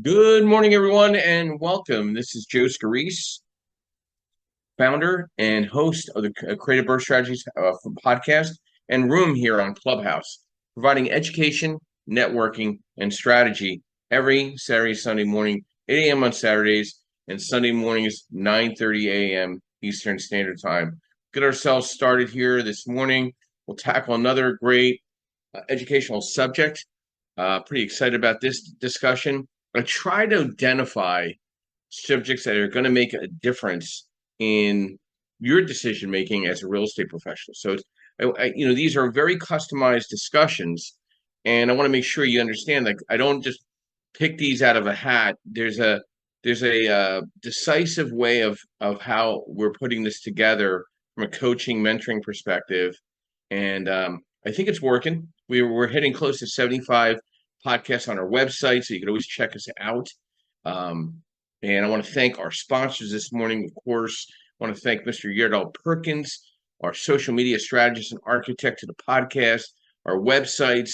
Good morning, everyone, and welcome. This is Joe Scarice, founder and host of the Creative Birth Strategies podcast and room here on Clubhouse, providing education, networking, and strategy every Saturday, Sunday morning, 8 a.m. on Saturdays, and Sunday mornings, 9:30 a.m. Eastern Standard Time. Get ourselves started here this morning. We'll tackle another great educational subject. Pretty excited about this discussion. I try to identify subjects that are going to make a difference in your decision making as a real estate professional. So, these are very customized discussions, and I want to make sure you understand that I don't just pick these out of a hat. There's a decisive way of how we're putting this together from a coaching, mentoring perspective, and I think it's working. We're hitting close to 75 podcasts on our website, so you can always check us out. Um, and I want to thank our sponsors this morning. Of course, I want to thank Mr. Yerdal Perkins, our social media strategist and architect to the podcast, our websites.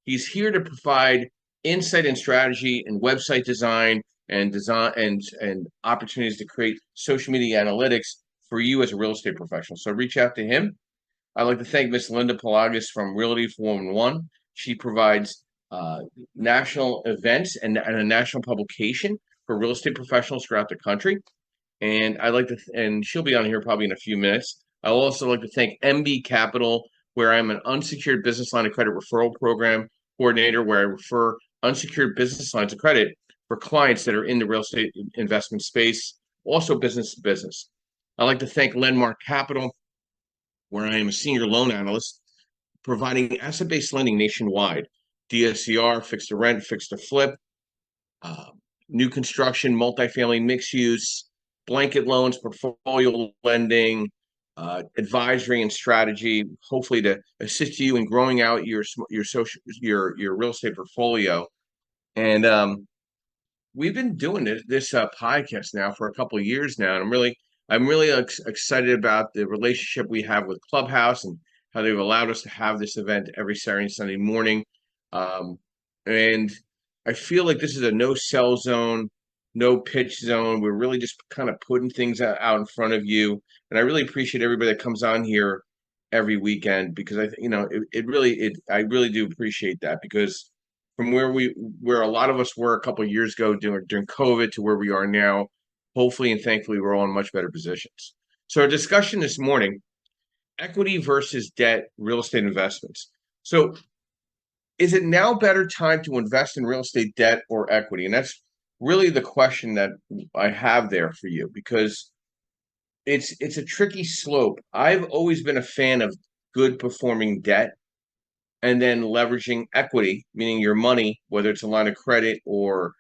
He's here to provide insight and strategy and website design and opportunities to create social media analytics for you as a real estate professional. So reach out to him. I'd like to thank Miss Linda Pelagas from Realty 411. She provides national events and a national publication for real estate professionals throughout the country. And and she'll be on here probably in a few minutes. I'd also like to thank MB Capital, where I'm an unsecured business line of credit referral program coordinator, where I refer unsecured business lines of credit for clients that are in the real estate investment space, also business to business. I'd like to thank Lenmark Capital, where I am a senior loan analyst, providing asset-based lending nationwide, DSCR, fixed to rent, fixed to flip, uh, new construction, multifamily, mixed use, blanket loans, portfolio lending, advisory and strategy, hopefully to assist you in growing out your real estate portfolio. And we've been doing this podcast now for a couple of years now, and I'm really excited about the relationship we have with Clubhouse and how they've allowed us to have this event every Saturday and Sunday morning. Um, and I feel like this is a no sell zone, no pitch zone. We're really just kind of putting things out in front of you, and I really appreciate everybody that comes on here every weekend because I really do appreciate that because from where a lot of us were a couple of years ago during COVID to where we are now, hopefully and thankfully we're all in much better positions. So our discussion this morning, equity versus debt real estate investments. So is it now better time to invest in real estate debt or equity? And that's really the question that I have there for you because it's a tricky slope. I've always been a fan of good performing debt and then leveraging equity, meaning your money, whether it's a line of credit or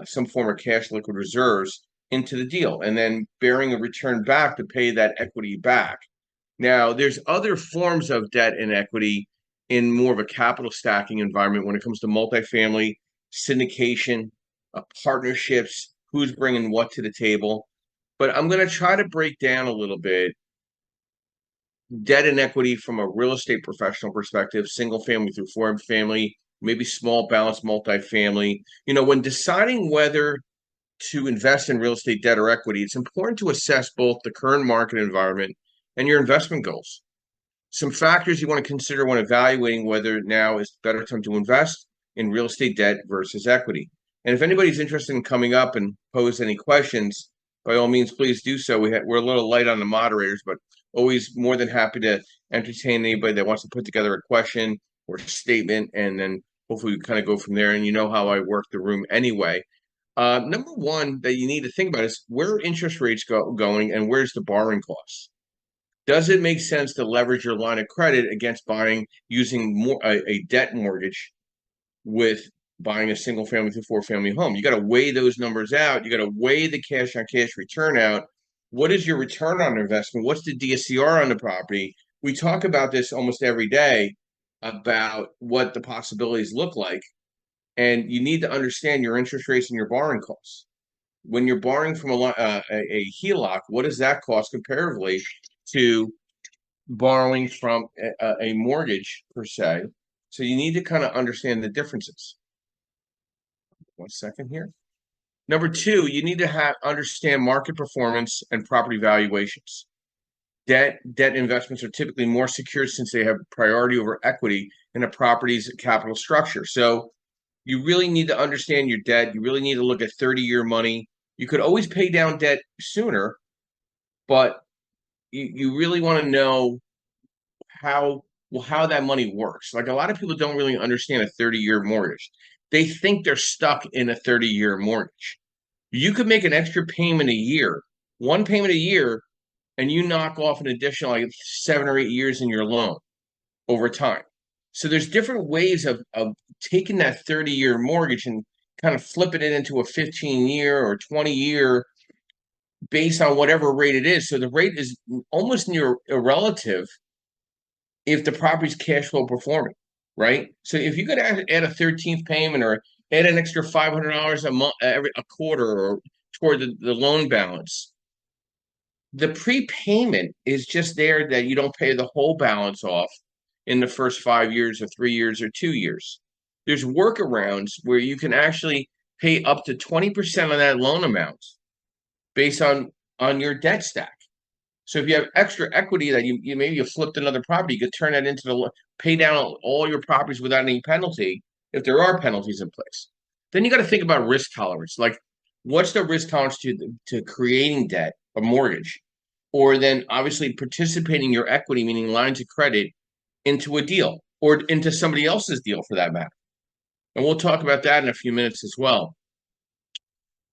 some form of cash liquid reserves, into the deal, and then bearing a return back to pay that equity back. Now, there's other forms of debt and equity in more of a capital stacking environment when it comes to multifamily, syndication, partnerships, who's bringing what to the table. But I'm going to try to break down a little bit debt and equity from a real estate professional perspective, single family through foreign family, maybe small balance multifamily. When deciding whether to invest in real estate debt or equity, it's important to assess both the current market environment and your investment goals. Some factors you want to consider when evaluating whether now is a better time to invest in real estate debt versus equity. And if anybody's interested in coming up and pose any questions, by all means, please do so. We're a little light on the moderators, but always more than happy to entertain anybody that wants to put together a question or statement, and then hopefully we kind of go from there. And you know how I work the room anyway. Number one that you need to think about is where are interest rates going and where's the borrowing costs? Does it make sense to leverage your line of credit against buying using a debt mortgage with buying a single family to four family home? You got to weigh those numbers out. You got to weigh the cash on cash return out. What is your return on investment? What's the DSCR on the property? We talk about this almost every day about what the possibilities look like. And you need to understand your interest rates and your borrowing costs. When you're borrowing from a HELOC, what does that cost comparatively to borrowing from a mortgage per se? So you need to kind of understand the differences. 1 second here. Number two, you need to understand market performance and property valuations. Debt investments are typically more secure since they have priority over equity in a property's capital structure. So you really need to understand your debt. You really need to look at 30-year money. You could always pay down debt sooner, but you really want to know how how that money works. Like a lot of people don't really understand a 30-year mortgage. They think they're stuck in a 30-year mortgage. You could make an extra payment a year, one payment a year, and you knock off an additional like 7 or 8 years in your loan over time. So there's different ways of taking that 30-year mortgage and kind of flipping it into a 15-year or 20-year based on whatever rate it is. So the rate is almost near irrelative if the property's cash flow performing, right? So if you could add a 13th payment or add an extra $500 a month, every a quarter, or toward the loan balance, the prepayment is just there that you don't pay the whole balance off in the first 5 years or 3 years or 2 years. There's workarounds where you can actually pay up to 20% of that loan amount based on your debt stack. So if you have extra equity that you maybe you flipped another property, you could turn that into the pay down all your properties without any penalty if there are penalties in place. Then you got to think about risk tolerance. Like, what's the risk tolerance to creating debt, a mortgage, or then obviously participating your equity, meaning lines of credit, into a deal or into somebody else's deal for that matter. And we'll talk about that in a few minutes as well.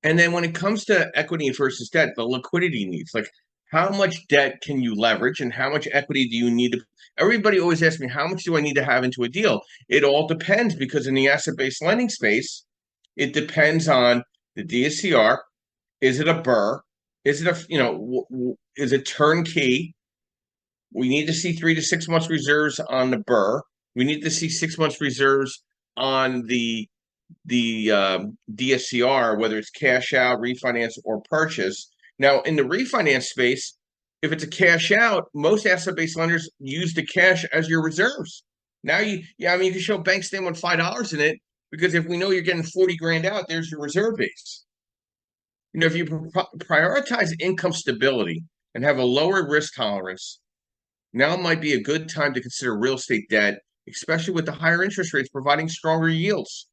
And then when it comes to equity versus debt, the liquidity needs, like how much debt can you leverage and how much equity do you need to? Everybody always asks me, how much do I need to have into a deal? It all depends because in the asset-based lending space, it depends on the DSCR. Is it a BRRRR? Is it is it turnkey? We need to see 3 to 6 months reserves on the BRRRR. We need to see 6 months reserves on the DSCR, whether it's cash out, refinance, or purchase. Now, in the refinance space, if it's a cash out, most asset-based lenders use the cash as your reserves. Now I mean, you can show a bank statement with $5 in it because if we know you're getting 40 grand out, there's your reserve base. If you prioritize income stability and have a lower risk tolerance, now might be a good time to consider real estate debt, especially with the higher interest rates providing stronger yields.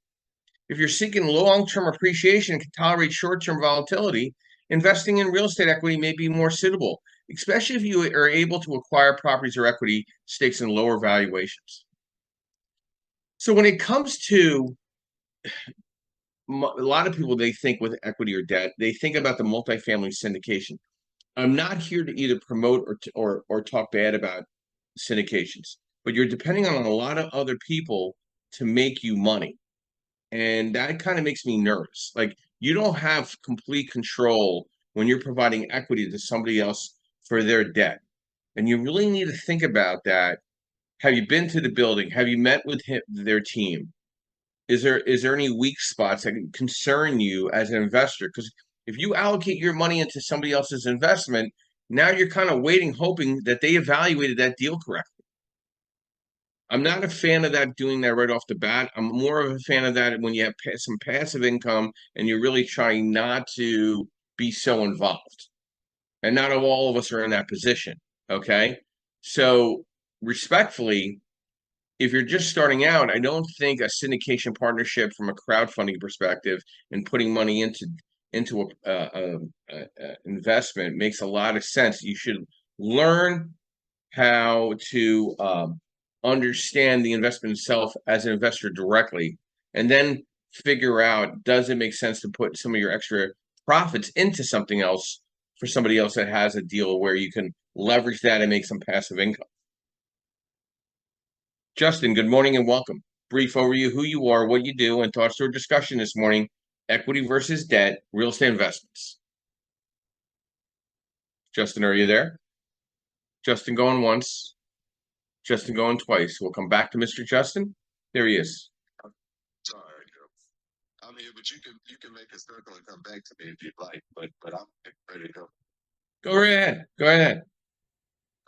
If you're seeking long-term appreciation and can tolerate short-term volatility, investing in real estate equity may be more suitable, especially if you are able to acquire properties or equity stakes in lower valuations. So when it comes to a lot of people, they think with equity or debt, they think about the multifamily syndication. I'm not here to either promote or talk bad about syndications, but you're depending on a lot of other people to make you money. And that kind of makes me nervous. Like, you don't have complete control when you're providing equity to somebody else for their debt. And you really need to think about that. Have you been to the building? Have you met with their team? Is there any weak spots that concern you as an investor? Because if you allocate your money into somebody else's investment, now you're kind of waiting, hoping that they evaluated that deal correctly. I'm not a fan of that, doing that right off the bat. I'm more of a fan of that when you have some passive income and you're really trying not to be so involved. And not all of us are in that position. Okay. So, respectfully, if you're just starting out, I don't think a syndication partnership from a crowdfunding perspective and putting money into a investment makes a lot of sense. You should learn how to understand the investment itself as an investor directly, and then figure out, does it make sense to put some of your extra profits into something else for somebody else that has a deal where you can leverage that and make some passive income. Justin, good morning and welcome. Brief overview, who you are, what you do, and thoughts to our discussion this morning: equity versus debt, real estate investments. Justin, are you there? Justin going once. Justin going twice. We'll come back to Mr. Justin. There he is. Sorry, I'm here, but you can make a circle and come back to me if you'd like. But I'm ready to go. Go right ahead. Go ahead.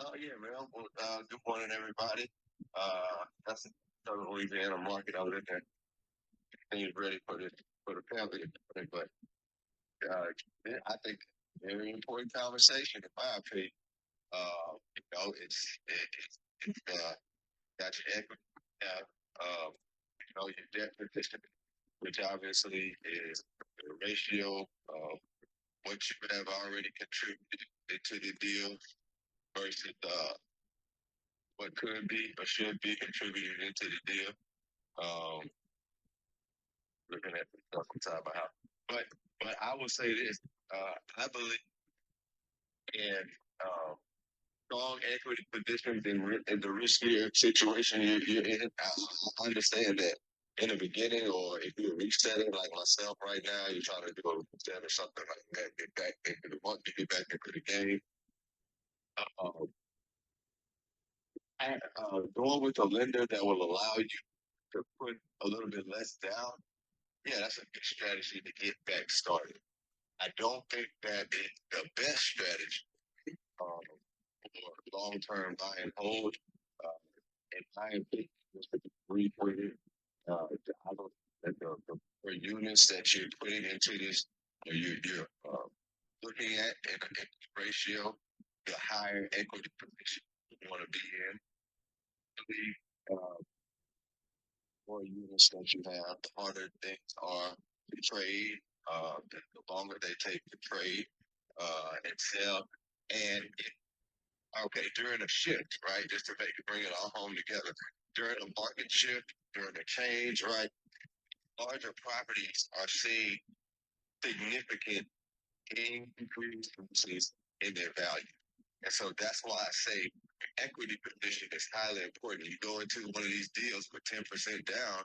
Oh yeah, man. Well, good morning, everybody. That's the Southern Louisiana market. I was in there. Things ready for the family. But I think very important conversation in my opinion. It's got your equity, yeah, your debt position, which obviously is the ratio of what you have already contributed into the deal versus what could be or should be contributed into the deal. Um, Looking at the stuff inside my house, but I will say this: I believe in um, strong equity positions in the riskier situation you're in. I understand that in the beginning, or if you're resetting like myself right now, you're trying to do a reset or something like that, get back into the market, get back into the game. Uh, Going with a lender that will allow you to put a little bit less down, yeah, that's a good strategy to get back started. I don't think that is the best strategy for long term buy and hold. In my opinion, just to agree with it, I don't that the per units that you're putting into this, or you're looking at in a ratio, the higher equity position you want to be in. The more units that you have, the harder things are to trade. The longer they take to trade and sell, and okay, during a shift, right? Just to bring it all home together. During a market shift, during a change, right? Larger properties are seeing significant increases in their value. And so that's why I say equity position is highly important. You go into one of these deals with 10% down,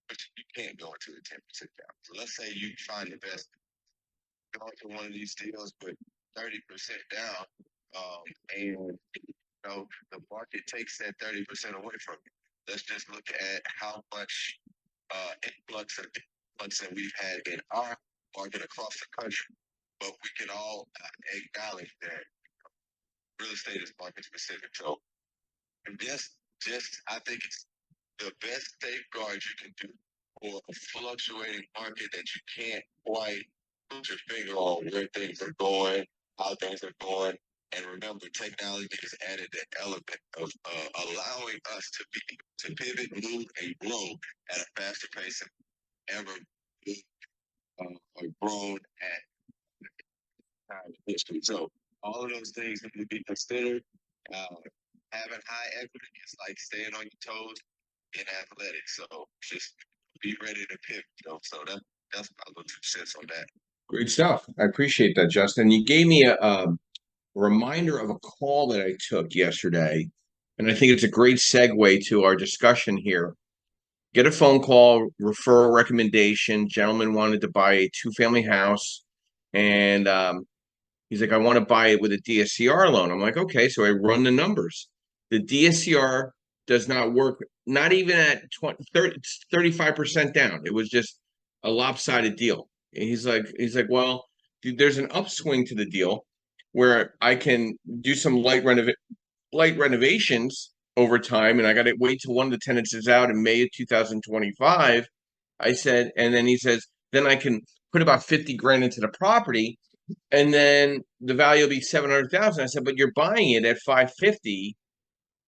but you can't go into the 10% down. So let's say you find the best, go into one of these deals with 30% down, and the market takes that 30% away from you. Let's just look at how much influx that we've had in our market across the country. But we can all acknowledge that real estate is market specific. So just I think it's the best safeguard you can do for a fluctuating market that you can't quite put your finger on where things are going, how things are going. And remember, technology has added the element of allowing us to pivot, move, and grow at a faster pace than ever grown at time in history. So all of those things need to be considered. Uh, Having high equity is like staying on your toes in athletics. So just be ready to pivot. So that's my little 2 cents on that. Great stuff. I appreciate that, Justin. You gave me a reminder of a call that I took yesterday, and I think it's a great segue to our discussion here. Get a phone call, referral recommendation. Gentleman wanted to buy a two-family house, and he's like, I want to buy it with a DSCR loan. I'm like, okay. So I run the numbers. The DSCR does not work, not even at 20, 30, 35% down. It was just a lopsided deal. And he's like, well, dude, there's an upswing to the deal where I can do some light renovations over time, and I got to wait till one of the tenants is out in May of 2025. I said, and then he says, then I can put about 50 grand into the property, and then the value will be 700,000. I said, but you're buying it at 550,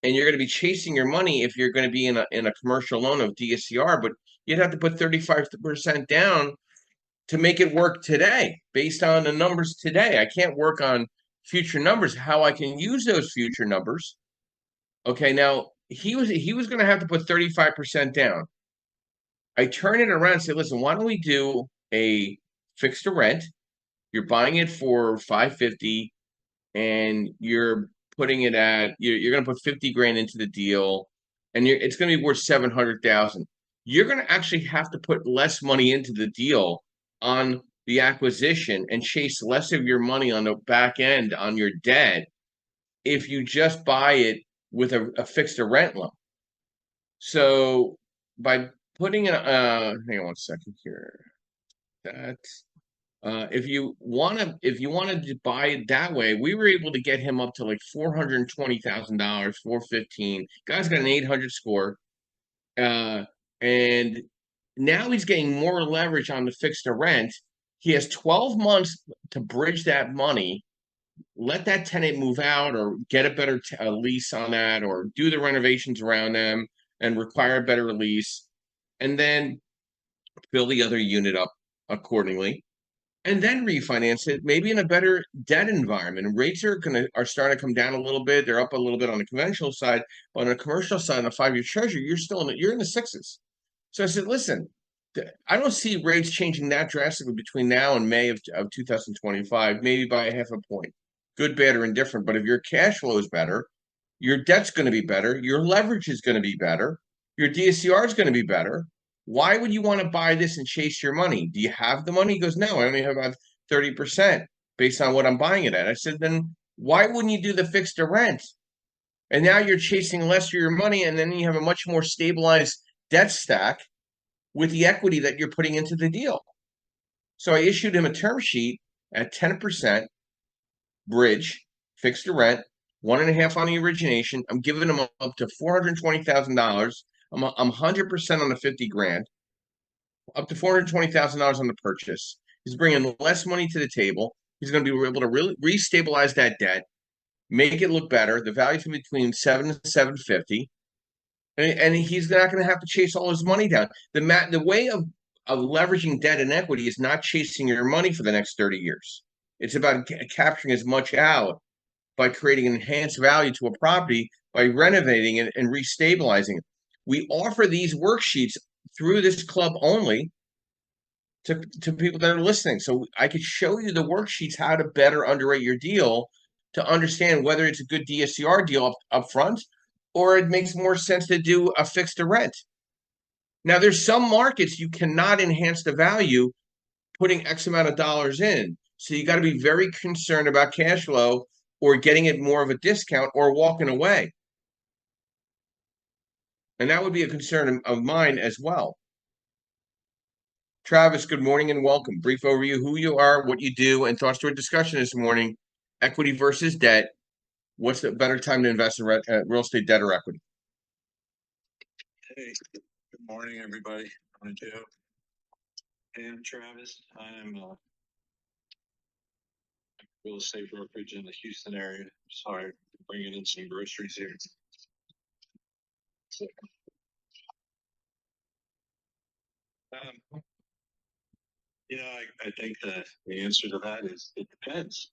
and you're going to be chasing your money if you're going to be in a commercial loan of DSCR, but you'd have to put 35% down to make it work today based on the numbers today. I can't work on future numbers, how I can use those future numbers. Okay, now he was going to have to put 35% down. I turn it around and say, listen, why don't we do a fixed to rent? You're buying it for 550, and you're putting it at you're going to put 50 grand into the deal, and it's going to be worth 700,000. You're going to actually have to put less money into the deal on the acquisition and chase less of your money on the back end on your debt if you just buy it with a fixed to rent loan. So by putting in hang on one second here. That if you wanted to buy it that way, we were able to get him up to like $420,000, 415. Guy's got an 800 score, and now he's getting more leverage on the fixed to rent. He has 12 months to bridge that money, let that tenant move out or get a better lease on that, or do the renovations around them and require a better lease, and then fill the other unit up accordingly, and then refinance it, maybe in a better debt environment. And rates are starting to come down a little bit. They're up a little bit on the conventional side, but on the commercial side, on the 5-year treasury, you're in the sixes. So I said, listen, I don't see rates changing that drastically between now and May of 2025, maybe by a half a point. Good, bad, or indifferent. But if your cash flow is better, your debt's going to be better, your leverage is going to be better, your DSCR is going to be better. Why would you want to buy this and chase your money? Do you have the money? He goes, no, I only have about 30% based on what I'm buying it at. I said, then why wouldn't you do the fixed to rent? And now you're chasing less of your money, and then you have a much more stabilized debt stack with the equity that you're putting into the deal. So I issued him a term sheet at 10% bridge, fixed to rent, 1.5 on the origination. I'm giving him up to $420,000. I'm 100% on the 50 grand, up to $420,000 on the purchase. He's bringing less money to the table. He's going to be able to really restabilize that debt, make it look better. The value's between 7 and 750, and he's not going to have to chase all his money down. The way of leveraging debt and equity is not chasing your money for the next 30 years. It's about capturing as much out by creating enhanced value to a property by renovating it and restabilizing it. We offer these worksheets through this club only to people that are listening. So I could show you the worksheets how to better underwrite your deal to understand whether it's a good DSCR deal up front, or it makes more sense to do a fixed to rent. Now, there's some markets you cannot enhance the value putting X amount of dollars in. So you got to be very concerned about cash flow or getting it more of a discount or walking away. And that would be a concern of mine as well. Travis, good morning and welcome. Brief overview, who you are, what you do, and thoughts to a discussion this morning. Equity versus debt. What's the better time to invest in real estate, debt or equity? Hey, good morning, everybody. I'm Joe. Hey, I'm Travis. I'm a real estate brokerage in the Houston area. Sorry, bringing in some groceries here. So, I think that the answer to that is it depends.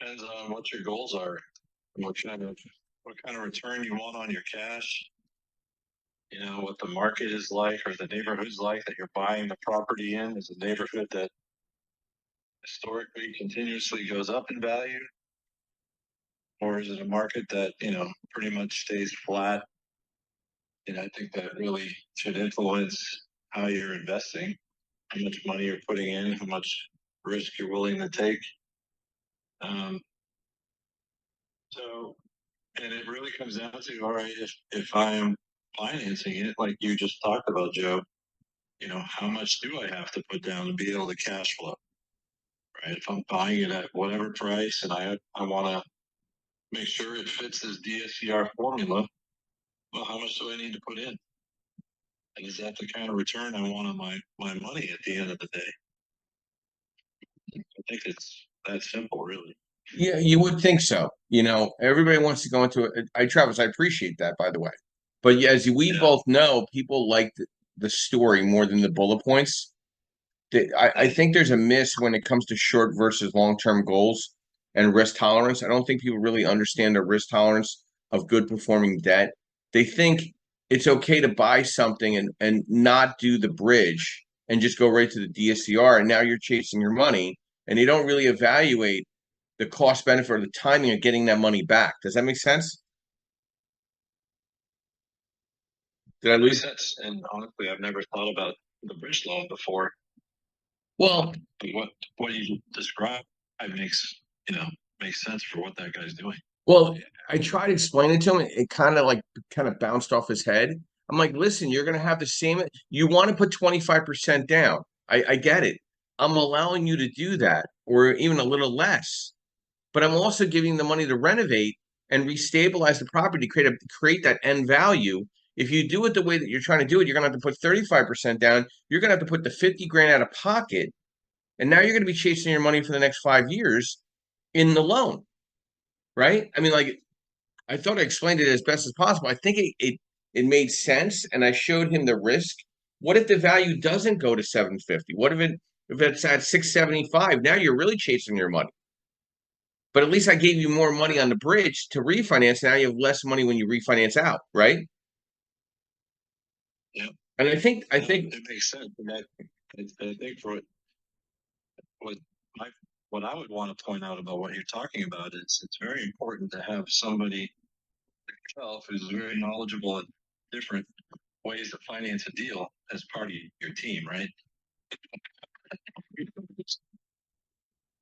Depends on what your goals are and what kind of return you want on your cash. What the market is like or the neighborhood's like that you're buying the property in. Is a neighborhood that historically continuously goes up in value? Or is it a market that, pretty much stays flat? And I think that really should influence how you're investing, how much money you're putting in, how much risk you're willing to take. And it really comes down to, all right, if I'm financing it, like you just talked about, Joe, how much do I have to put down to be able to cash flow? Right? If I'm buying it at whatever price and I want to make sure it fits this DSCR formula, well, how much do I need to put in? And is that the kind of return I want on my money at the end of the day? I think it's that simple, really. Yeah, you would think so. Everybody wants to go into it. Travis, I appreciate that, by the way. But as we both know, people like the story more than the bullet points. I think there's a miss when it comes to short versus long-term goals and risk tolerance. I don't think people really understand the risk tolerance of good performing debt. They think it's okay to buy something and not do the bridge and just go right to the DSCR, and now you're chasing your money, and they don't really evaluate the cost benefit or the timing of getting that money back. Does that make sense? Did I lose? Makes sense. And honestly, I've never thought about the bridge loan before. Well, But what you described makes sense for what that guy's doing. Well, I tried to explain it to him. It kind of bounced off his head. I'm like, listen, you're gonna have the same. You want to put 25% down. I get it. I'm allowing you to do that, or even a little less. But I'm also giving the money to renovate and restabilize the property to create that end value. If you do it the way that you're trying to do it, you're gonna have to put 35% down. You're gonna have to put the 50 grand out of pocket And now you're going to be chasing your money for the next 5 years in the loan, right? I mean, like, I thought I explained it as best as possible. I think it made sense, and I showed him the risk. What if the value doesn't go to 750? What if it's at 675? Now you're really chasing your money. But at least I gave you more money on the bridge to refinance. Now you have less money when you refinance out, right? Yeah. And I think it makes sense. And I think for what I what I would want to point out about what you're talking about is it's very important to have somebody like yourself who's very knowledgeable in different ways to finance a deal as part of your team, right?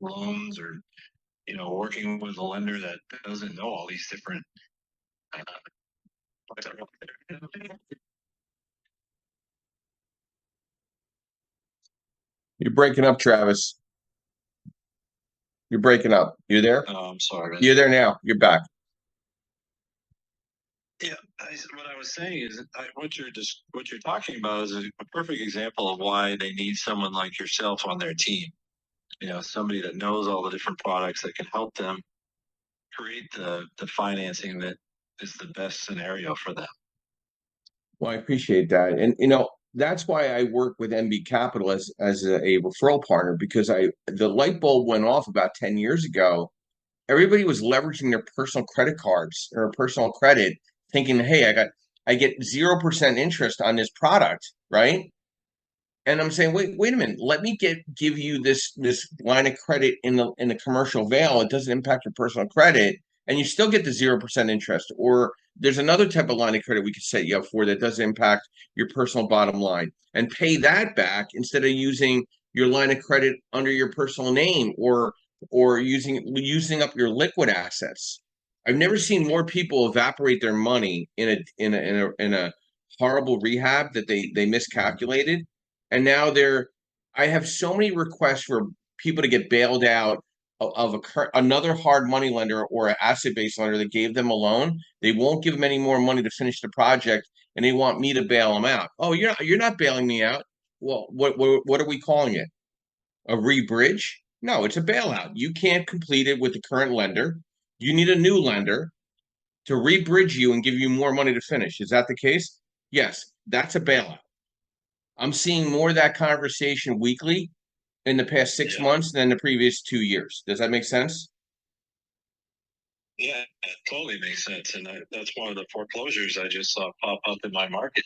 Loans or working with a lender that doesn't know all these different you're breaking up, Travis. You're breaking up. You there? Oh, I'm sorry. You're there now. You're back. Yeah, what I was saying is what you're talking about is a perfect example of why they need someone like yourself on their team. Somebody that knows all the different products that can help them create the financing that is the best scenario for them. Well, I appreciate that. And that's why I work with MB Capital as a referral partner, because the light bulb went off about 10 years ago. Everybody was leveraging their personal credit cards or personal credit, thinking, hey, I get 0% interest on this product, right? And I'm saying, wait a minute, let me give you this line of credit in the commercial veil. It doesn't impact your personal credit, and you still get the 0% interest. Or there's another type of line of credit we could set you up for that doesn't impact your personal bottom line, and pay that back instead of using your line of credit under your personal name or using up your liquid assets. I've never seen more people evaporate their money in a horrible rehab that they miscalculated, and now I have so many requests for people to get bailed out of another hard money lender or an asset-based lender that gave them a loan. They won't give them any more money to finish the project, and they want me to bail them out. Oh, you're not bailing me out. Well, what are we calling it? A rebridge? No, it's a bailout. You can't complete it with the current lender. You need a new lender to rebridge you and give you more money to finish. Is that the case? Yes, that's a bailout. I'm seeing more of that conversation weekly in the past 6 months than the previous 2 years. Does that make sense? Yeah, it totally makes sense. And that's one of the foreclosures I just saw pop up in my market.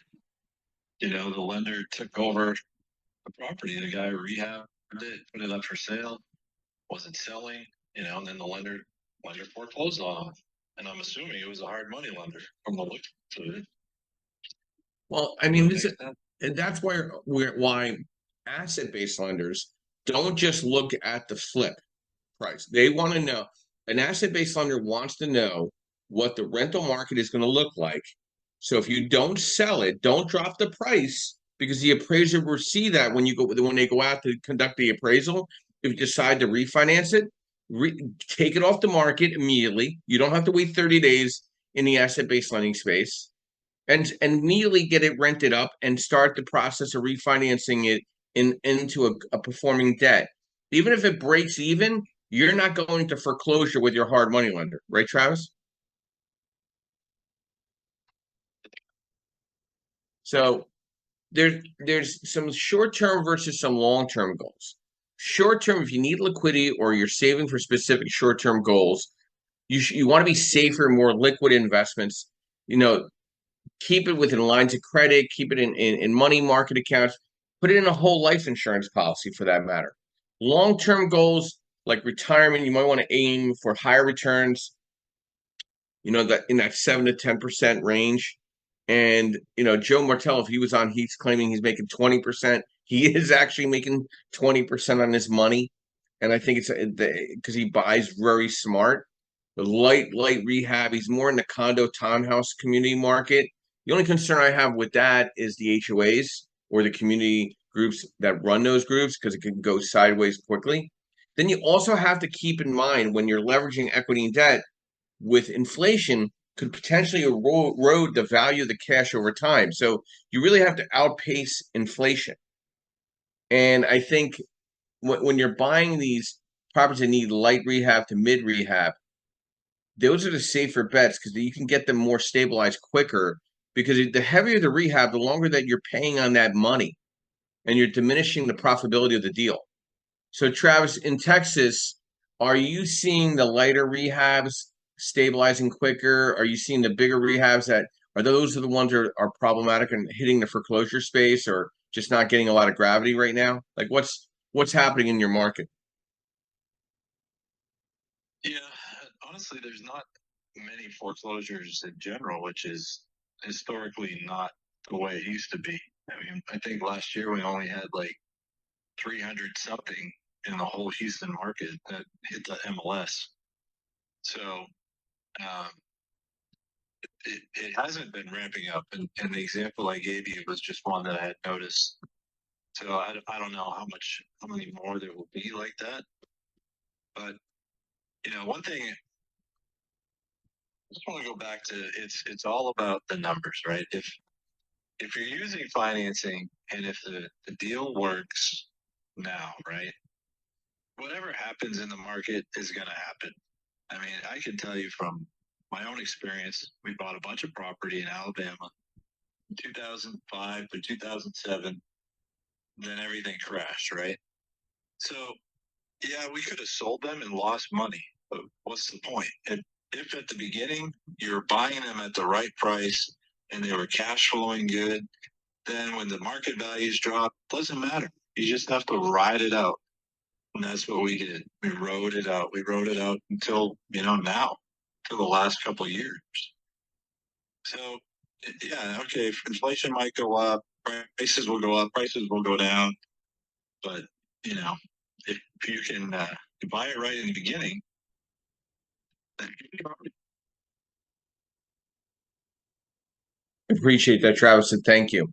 The lender took over the property. The guy rehabbed it, put it up for sale, wasn't selling, and then the lender foreclosed on him. And I'm assuming it was a hard money lender from the look of it. Well, I mean, and that's why asset-based lenders don't just look at the flip price. They want to know. An asset-based lender wants to know what the rental market is going to look like. So if you don't sell it, don't drop the price, because the appraiser will see that when they go out to conduct the appraisal. If you decide to refinance it, take it off the market immediately. You don't have to wait 30 days in the asset-based lending space, and immediately get it rented up and start the process of refinancing it into a performing debt. Even if it breaks even, you're not going to foreclosure with your hard money lender, right, Travis? So there's some short-term versus some long-term goals. Short-term, if you need liquidity or you're saving for specific short-term goals, you want to be safer, more liquid investments. Keep it within lines of credit, keep it in money market accounts, put it in a whole life insurance policy for that matter. Long-term goals like retirement, you might want to aim for higher returns, that in that 7 to 10% range. And Joe Martell, if he was on, he's claiming he's making 20%. He is actually making 20% on his money, and I think it's because he buys very smart. The light rehab. He's more in the condo townhouse community market. The only concern I have with that is the HOAs or the community groups that run those groups, because it can go sideways quickly. Then you also have to keep in mind, when you're leveraging equity and debt, with inflation, could potentially erode the value of the cash over time. So you really have to outpace inflation. And I think when you're buying these properties that need light rehab to mid rehab, those are the safer bets because you can get them more stabilized quicker. Because the heavier the rehab, the longer that you're paying on that money, and you're diminishing the profitability of the deal. So, Travis, in Texas, are you seeing the lighter rehabs stabilizing quicker? Are you seeing the bigger rehabs that are those the ones that are problematic and hitting the foreclosure space, or just not getting a lot of gravity right now? Like, what's happening in your market? Yeah, honestly, there's not many foreclosures in general, which is historically not the way it used to be. I mean, I think last year we only had like 300 something in the whole Houston market that hit the MLS. So um, it hasn't been ramping up. And the example I gave you was just one that I had noticed. So I don't know how many more there will be like that. But, one thing I just want to go back to, it's all about the numbers, right? If you're using financing and if the deal works now, right? Whatever happens in the market is going to happen. I mean, I can tell you from my own experience, we bought a bunch of property in Alabama in 2005 to 2007. Then everything crashed, right? So, yeah, we could have sold them and lost money, but what's the point? If at the beginning you're buying them at the right price and they were cash flowing good, then when the market values drop, doesn't matter. You just have to ride it out. And that's what we did. We rode it out. We rode it out until, now, for the last couple of years. So, yeah, okay, inflation might go up, prices will go up, prices will go down. But, if you can buy it right in the beginning, then Appreciate that, Travis, and thank you.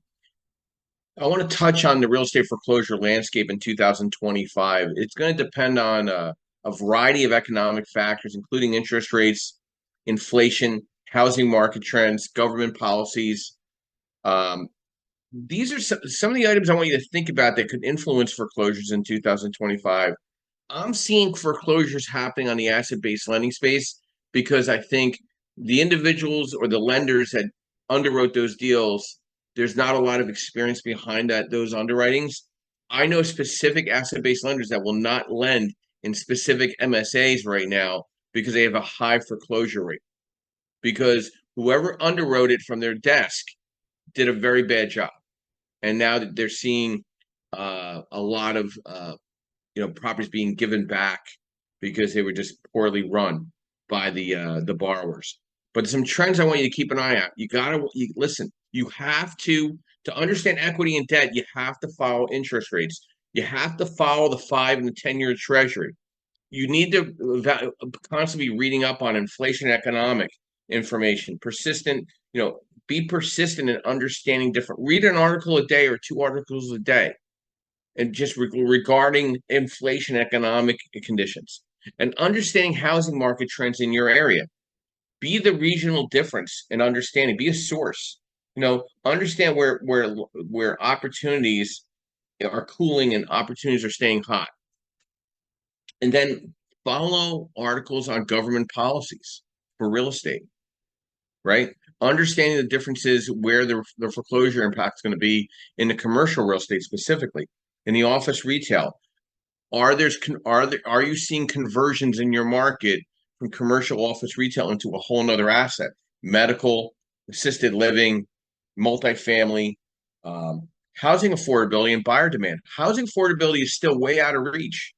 I want to touch on the real estate foreclosure landscape in 2025. It's going to depend on a variety of economic factors, including interest rates, inflation, housing market trends, government policies. Um, these are some of the items I want you to think about that could influence foreclosures in 2025. I'm seeing foreclosures happening on the asset-based lending space because I think the individuals or the lenders that underwrote those deals, there's not a lot of experience behind those underwritings. I know specific asset-based lenders that will not lend in specific MSAs right now because they have a high foreclosure rate. Because whoever underwrote it from their desk did a very bad job, and now that they're seeing a lot of properties being given back because they were just poorly run by the borrowers. But some trends I want you to keep an eye out. Listen. You have to understand equity and debt. You have to follow interest rates. You have to follow the 5 and the 10-year Treasury. You need to constantly be reading up on inflation, economic information. Be persistent in understanding different. Read an article a day or 2 articles a day and just regarding inflation, economic conditions, and understanding housing market trends in your area. Be the regional difference in understanding. Be a source. Understand where opportunities are cooling and opportunities are staying hot, and then follow articles on government policies for real estate. Right, understanding the differences where the foreclosure impact is going to be in the commercial real estate specifically, in the office retail. Are you seeing conversions in your market from commercial office retail into a whole nother asset? Medical, assisted living, multifamily, housing affordability, and buyer demand. Housing affordability is still way out of reach.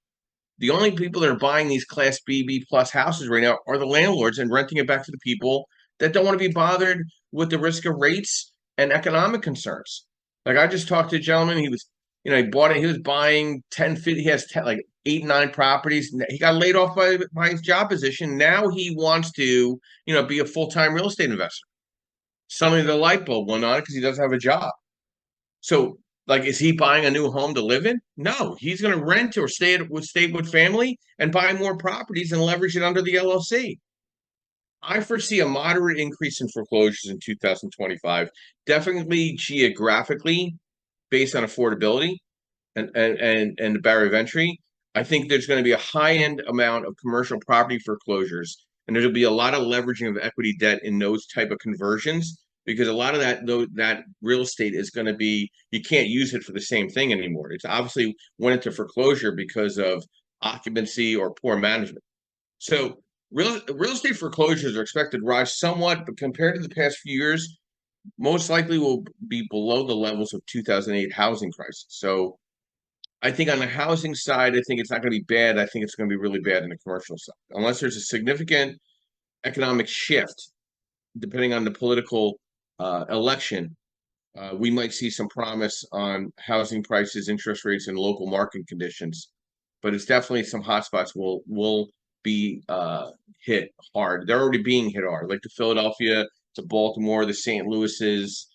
The only people that are buying these Class B, B plus houses right now are the landlords and renting it back to the people that don't want to be bothered with the risk of rates and economic concerns. Like I just talked to a gentleman, he was he bought it. He was buying 10, 50. He has 10, like 8, 9 properties. He got laid off by his job position. Now he wants to, be a full-time real estate investor. Suddenly the light bulb went on because he doesn't have a job. So, like, is he buying a new home to live in? No, he's going to rent or stay with family and buy more properties and leverage it under the LLC. I foresee a moderate increase in foreclosures in 2025, definitely geographically based on affordability. and the barrier of entry. I think there's going to be a high-end amount of commercial property foreclosures, and there'll be a lot of leveraging of equity debt in those type of conversions because a lot of that real estate is going to be you can't use it for the same thing anymore. It's obviously went into foreclosure because of occupancy or poor management. So real estate foreclosures are expected to rise somewhat, but compared to the past few years, most likely will be below the levels of 2008 housing crisis. So I think on the housing side, I think it's not going to be bad. I think it's going to be really bad in the commercial side, unless there's a significant economic shift, depending on the political election. We might see some promise on housing prices, interest rates, and local market conditions, but it's definitely some hotspots will be hit hard. They're already being hit hard, like the Philadelphia, to Baltimore, the St. Louis's.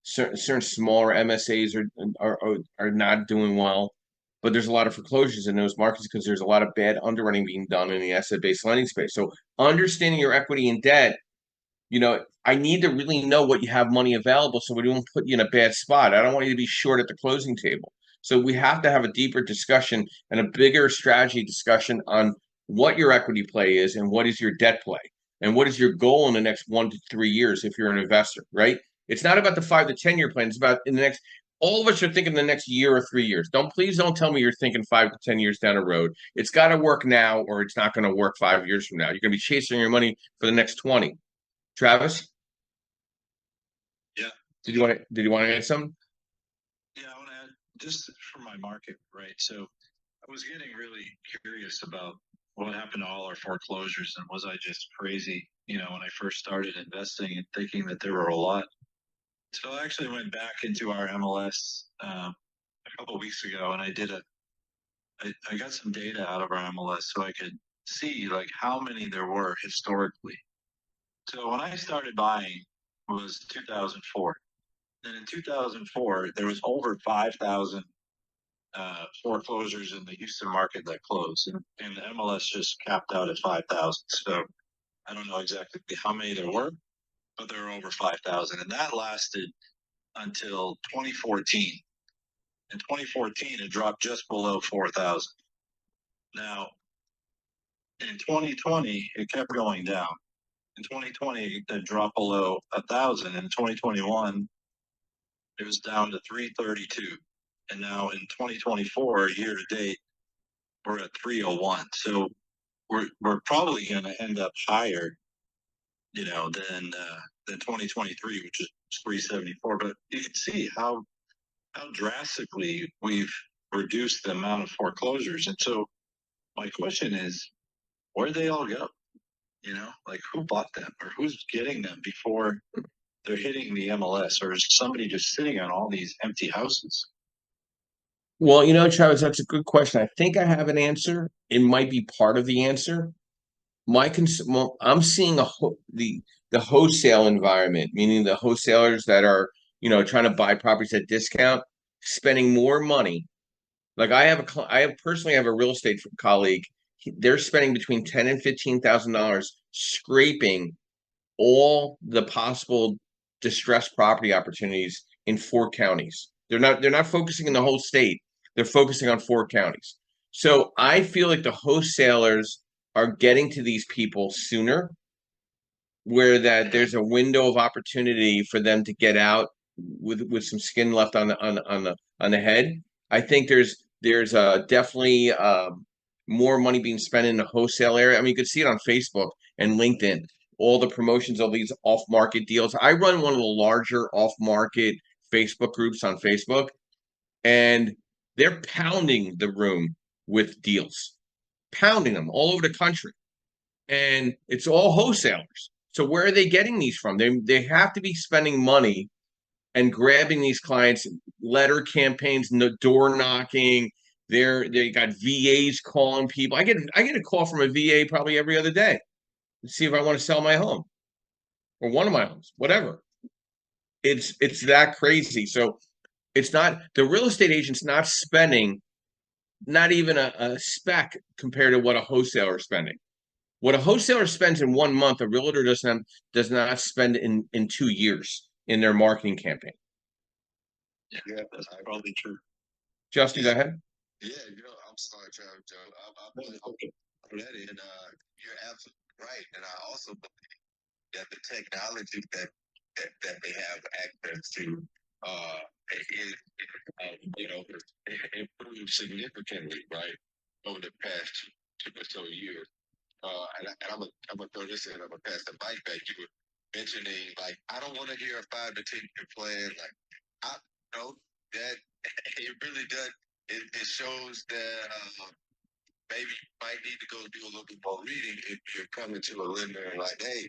Certain smaller MSAs are not doing well, but there's a lot of foreclosures in those markets because there's a lot of bad underwriting being done in the asset-based lending space. So understanding your equity and debt, I need to really know what you have money available so we don't put you in a bad spot. I don't want you to be short at the closing table. So we have to have a deeper discussion and a bigger strategy discussion on what your equity play is and what is your debt play and what is your goal in the next 1 to 3 years if you're an investor, right? It's not about the 5 to 10 year plan. It's about in the next. All of us are thinking the next year or 3 years. Please don't tell me you're thinking 5 to 10 years down the road. It's got to work now, or it's not going to work 5 years from now. You're going to be chasing your money for the next 20. Travis, Yeah. did you want to add something? Yeah, I want to add just for my market, right? So I was getting really curious about what happened to all our foreclosures and was I just crazy, when I first started investing and thinking that there were a lot. So I actually went back into our MLS a couple of weeks ago and I got some data out of our MLS so I could see like how many there were historically. So when I started buying was 2004. And in 2004, there was over 5,000 foreclosures in the Houston market that closed, and the MLS just capped out at 5,000. So I don't know exactly how many there were, but there were over 5,000, and that lasted until 2014. In 2014, it dropped just below 4,000. Now, in 2020, it kept going down. In 2020, it dropped below 1,000. In 2021, it was down to 332. And now in 2024, year to date, we're at 301. So we're probably going to end up higher, than 2023, which is 374. But you can see how drastically we've reduced the amount of foreclosures. And so my question is, where'd they all go? Like who bought them or who's getting them before they're hitting the MLS, or is somebody just sitting on all these empty houses? Well, Travis, that's a good question. I think I have an answer. It might be part of the answer. Well, I'm seeing the wholesale environment, meaning the wholesalers that are trying to buy properties at discount, spending more money. Like I personally have a real estate colleague. They're spending between $10,000 and $15,000 scraping all the possible distressed property opportunities in 4 counties. They're not focusing in the whole state. They're focusing on 4 counties. So I feel like the wholesalers are getting to these people sooner, where that there's a window of opportunity for them to get out with some skin left on the head. I think there's definitely more money being spent in the wholesale area. I mean, you could see it on Facebook and LinkedIn, all the promotions of these off-market deals. I run one of the larger off-market Facebook groups on Facebook, and they're pounding the room with deals, pounding them all over the country. And it's all wholesalers. So where are they getting these from? They have to be spending money and grabbing these clients, letter campaigns, door knocking. They got VAs calling people. I get a call from a VA probably every other day to see if I want to sell my home or one of my homes, whatever. It's that crazy. So it's not the real estate agent's not spending not even a speck compared to what a wholesaler is spending. What a wholesaler spends in 1 month, a realtor does not spend in 2 years in their marketing campaign. Yeah, that's probably true. Justin, go ahead. Yeah, I'm sorry, Travis Joe. I'll put that in. You're absolutely right, and I also believe that the technology that they have access to is improved significantly, right, over the past 2 or so years. I'm gonna throw this in. I'm gonna pass the mic back. You were mentioning like I don't want to hear a 5 to 10 year plan. Like I know that it really does. It shows that maybe you might need to go do a little bit more reading if you're coming to a lender and like, hey,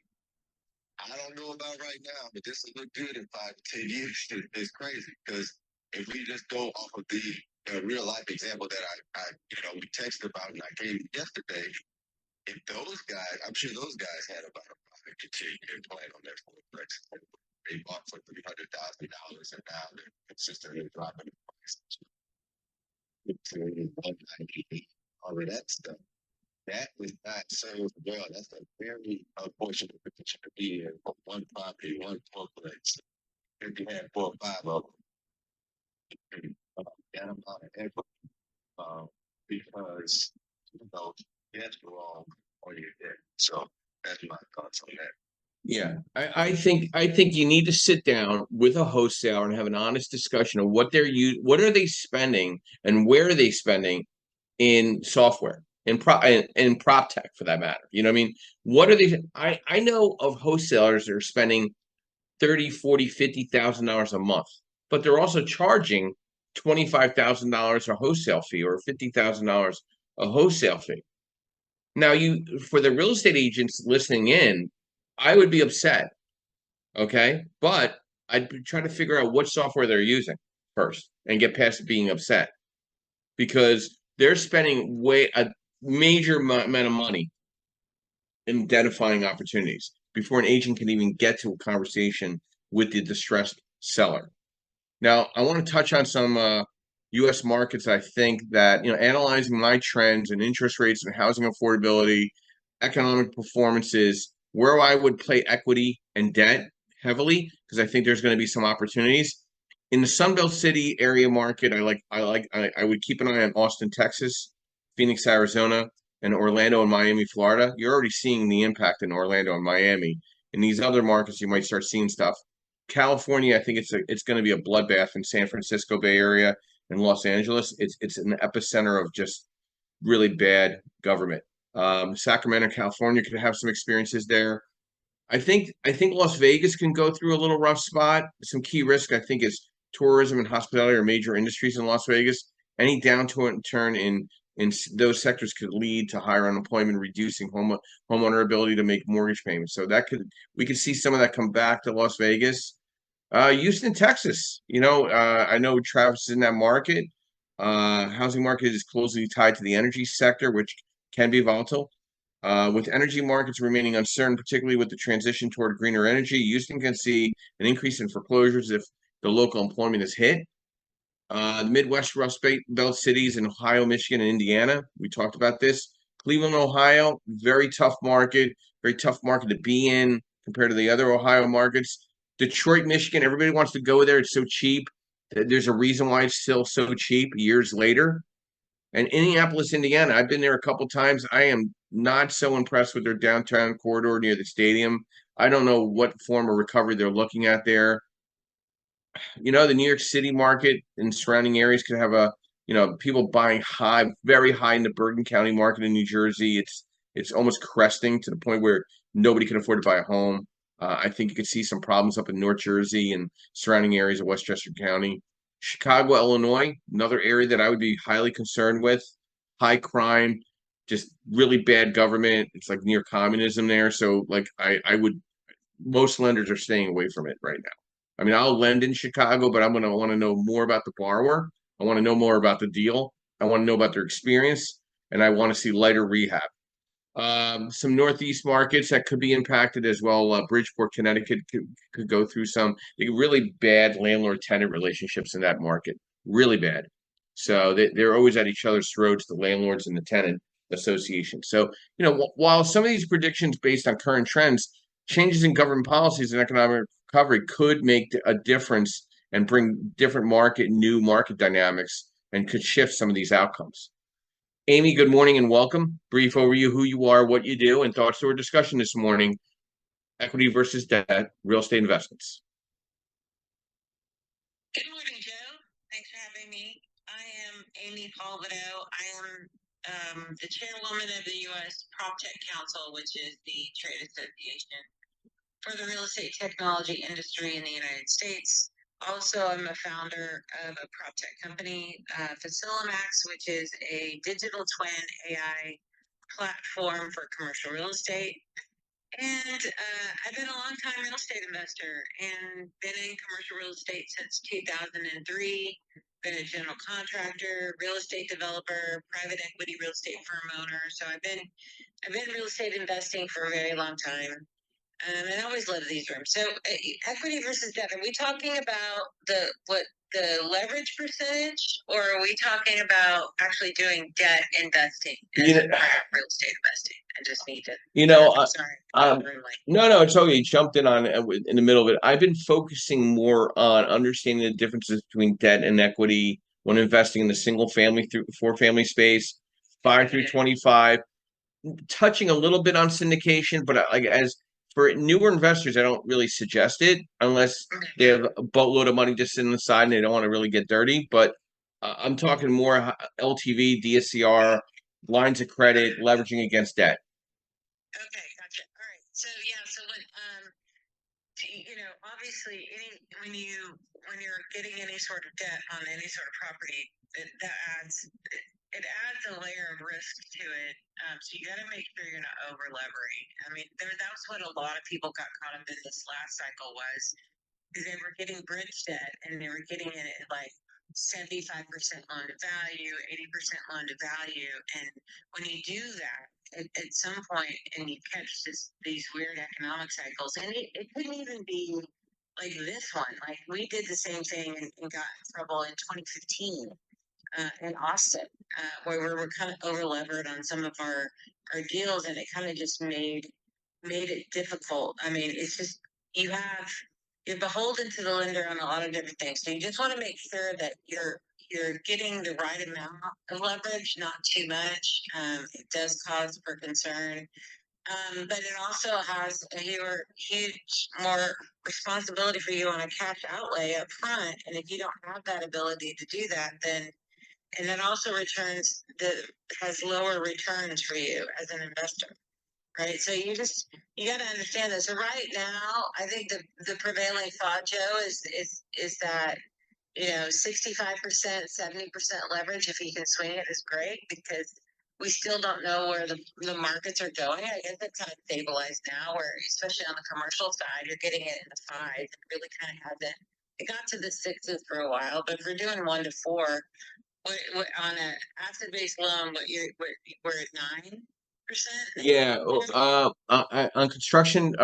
I don't know about right now, but this will look good in 5 to 10 years. It's crazy because if we just go off of the real life example that we texted about and I gave you yesterday, if those guys, I'm sure those guys had about a 5 to 10 year plan on their forex. They bought for $300,000 and now they're consistently dropping the price to 190, all of that stuff. That is not sold well. That's a very unfortunate position to be in for one property, one complex. If you have 4 or 5 of them, that amount of equity, because that's wrong on your debt. So that's my thoughts on that. Yeah, I think you need to sit down with a wholesaler and have an honest discussion of what what are they spending and where are they spending in software in prop tech for that matter. You know what I mean? What are they? I know of wholesalers that are spending 30, 40, $50,000 a month, but they're also charging $25,000 a wholesale fee or $50,000 a wholesale fee. Now, for the real estate agents listening in, I would be upset. Okay, but I'd try to figure out what software they're using first and get past being upset because they're spending a major amount of money in identifying opportunities before an agent can even get to a conversation with the distressed seller. Now, I want to touch on some U.S. markets. I think that analyzing my trends and interest rates and housing affordability, economic performances, where I would play equity and debt heavily because I think there's going to be some opportunities in the Sunbelt City area market. I would keep an eye on Austin, Texas, Phoenix, Arizona, and Orlando and Miami, Florida. You're already seeing the impact in Orlando and Miami. In these other markets, you might start seeing stuff. California, I think it's going to be a bloodbath in San Francisco Bay Area and Los Angeles. It's an epicenter of just really bad government. Sacramento, California could have some experiences there. I think Las Vegas can go through a little rough spot. Some key risk I think is tourism and hospitality are major industries in Las Vegas. Any downturn in those sectors could lead to higher unemployment, reducing homeowner ability to make mortgage payments. So we could see some of that come back to Las Vegas. Houston, Texas. I know Travis is in that market. Housing market is closely tied to the energy sector, which can be volatile. With energy markets remaining uncertain, particularly with the transition toward greener energy, Houston can see an increase in foreclosures if the local employment is hit. The Midwest Rust Belt cities in Ohio, Michigan, and Indiana. We talked about this. Cleveland, Ohio, very tough market to be in compared to the other Ohio markets. Detroit, Michigan, everybody wants to go there. It's so cheap. There's a reason why it's still so cheap years later. And Indianapolis, Indiana, I've been there a couple times. I am not so impressed with their downtown corridor near the stadium. I don't know what form of recovery they're looking at there. The New York City market and surrounding areas could have people buying very high in the Bergen County market in New Jersey. It's almost cresting to the point where nobody can afford to buy a home. I think you could see some problems up in North Jersey and surrounding areas of Westchester County. Chicago, Illinois, another area that I would be highly concerned with. High crime, just really bad government. It's like near communism there. So most lenders are staying away from it right now. I mean, I'll lend in Chicago, but I'm going to want to know more about the borrower. I want to know more about the deal. I want to know about their experience, and I want to see lighter rehab. Some Northeast markets that could be impacted as well. Bridgeport, Connecticut could go through some really bad landlord-tenant relationships in that market. Really bad. So they're always at each other's throats, the landlords and the tenant association. So, while some of these predictions based on current trends, changes in government policies and economic recovery could make a difference and bring new market dynamics and could shift some of these outcomes. Amy, good morning and welcome. Brief overview, who you are, what you do, and thoughts to our discussion this morning, equity versus debt, real estate investments. Good morning, Joe. Thanks for having me. I am Amy Palvido. I am the chairwoman of the U.S. PropTech Council, which is the trade association for the real estate technology industry in the United States. Also, I'm a founder of a PropTech company, Facilimax, which is a digital twin AI platform for commercial real estate. And I've been a long-time real estate investor and been in commercial real estate since 2003. Been a general contractor, real estate developer, private equity real estate firm owner. So I've been real estate investing for a very long time. And I always love these rooms. So equity versus debt. Are we talking about the leverage percentage, or are we talking about actually doing debt investing as You know- a part of real estate investing? I just need to. Sorry. No, it's okay. You jumped in on in the middle of it. I've been focusing more on understanding the differences between debt and equity when investing in the single family through 4-family space, 5 through 25, touching a little bit on syndication, but like as for newer investors, I don't really suggest it unless they have a boatload of money just sitting on the side and they don't want to really get dirty. But I'm talking more LTV, DSCR, lines of credit, leveraging against debt. Okay, gotcha. All right. So when obviously when you're getting any sort of debt on any sort of property, that adds a layer of risk to it. So you got to make sure you're not over levering. I mean, that's what a lot of people got caught up in this last cycle was, because they were getting bridge debt and they were getting it at like 75% loan to value, 80% loan to value. And when you do that at some point and you catch these weird economic cycles, and it couldn't even be like this one. Like we did the same thing and got in trouble in 2015 in Austin, where we were kind of over levered on some of our deals, and it kind of just made it difficult. I mean, it's just you're beholden to the lender on a lot of different things. So you just want to make sure that you're getting the right amount of leverage, not too much. It does cause for concern. But it also has a huge more responsibility for you on a cash outlay up front. And if you don't have that ability to do that, then and it also has lower returns for you as an investor, right? So you got to understand this. So right now, I think the prevailing thought, Joe, is that 65%, 70% leverage, if you can swing it, is great, because we still don't know where the markets are going. I guess it's kind of stabilized now, where especially on the commercial side, you're getting it in the 5s. It really kind of hasn't. It got to the 6s for a while, but if we're doing 1 to 4. What on an asset-based loan, we're at 9%? Yeah. On construction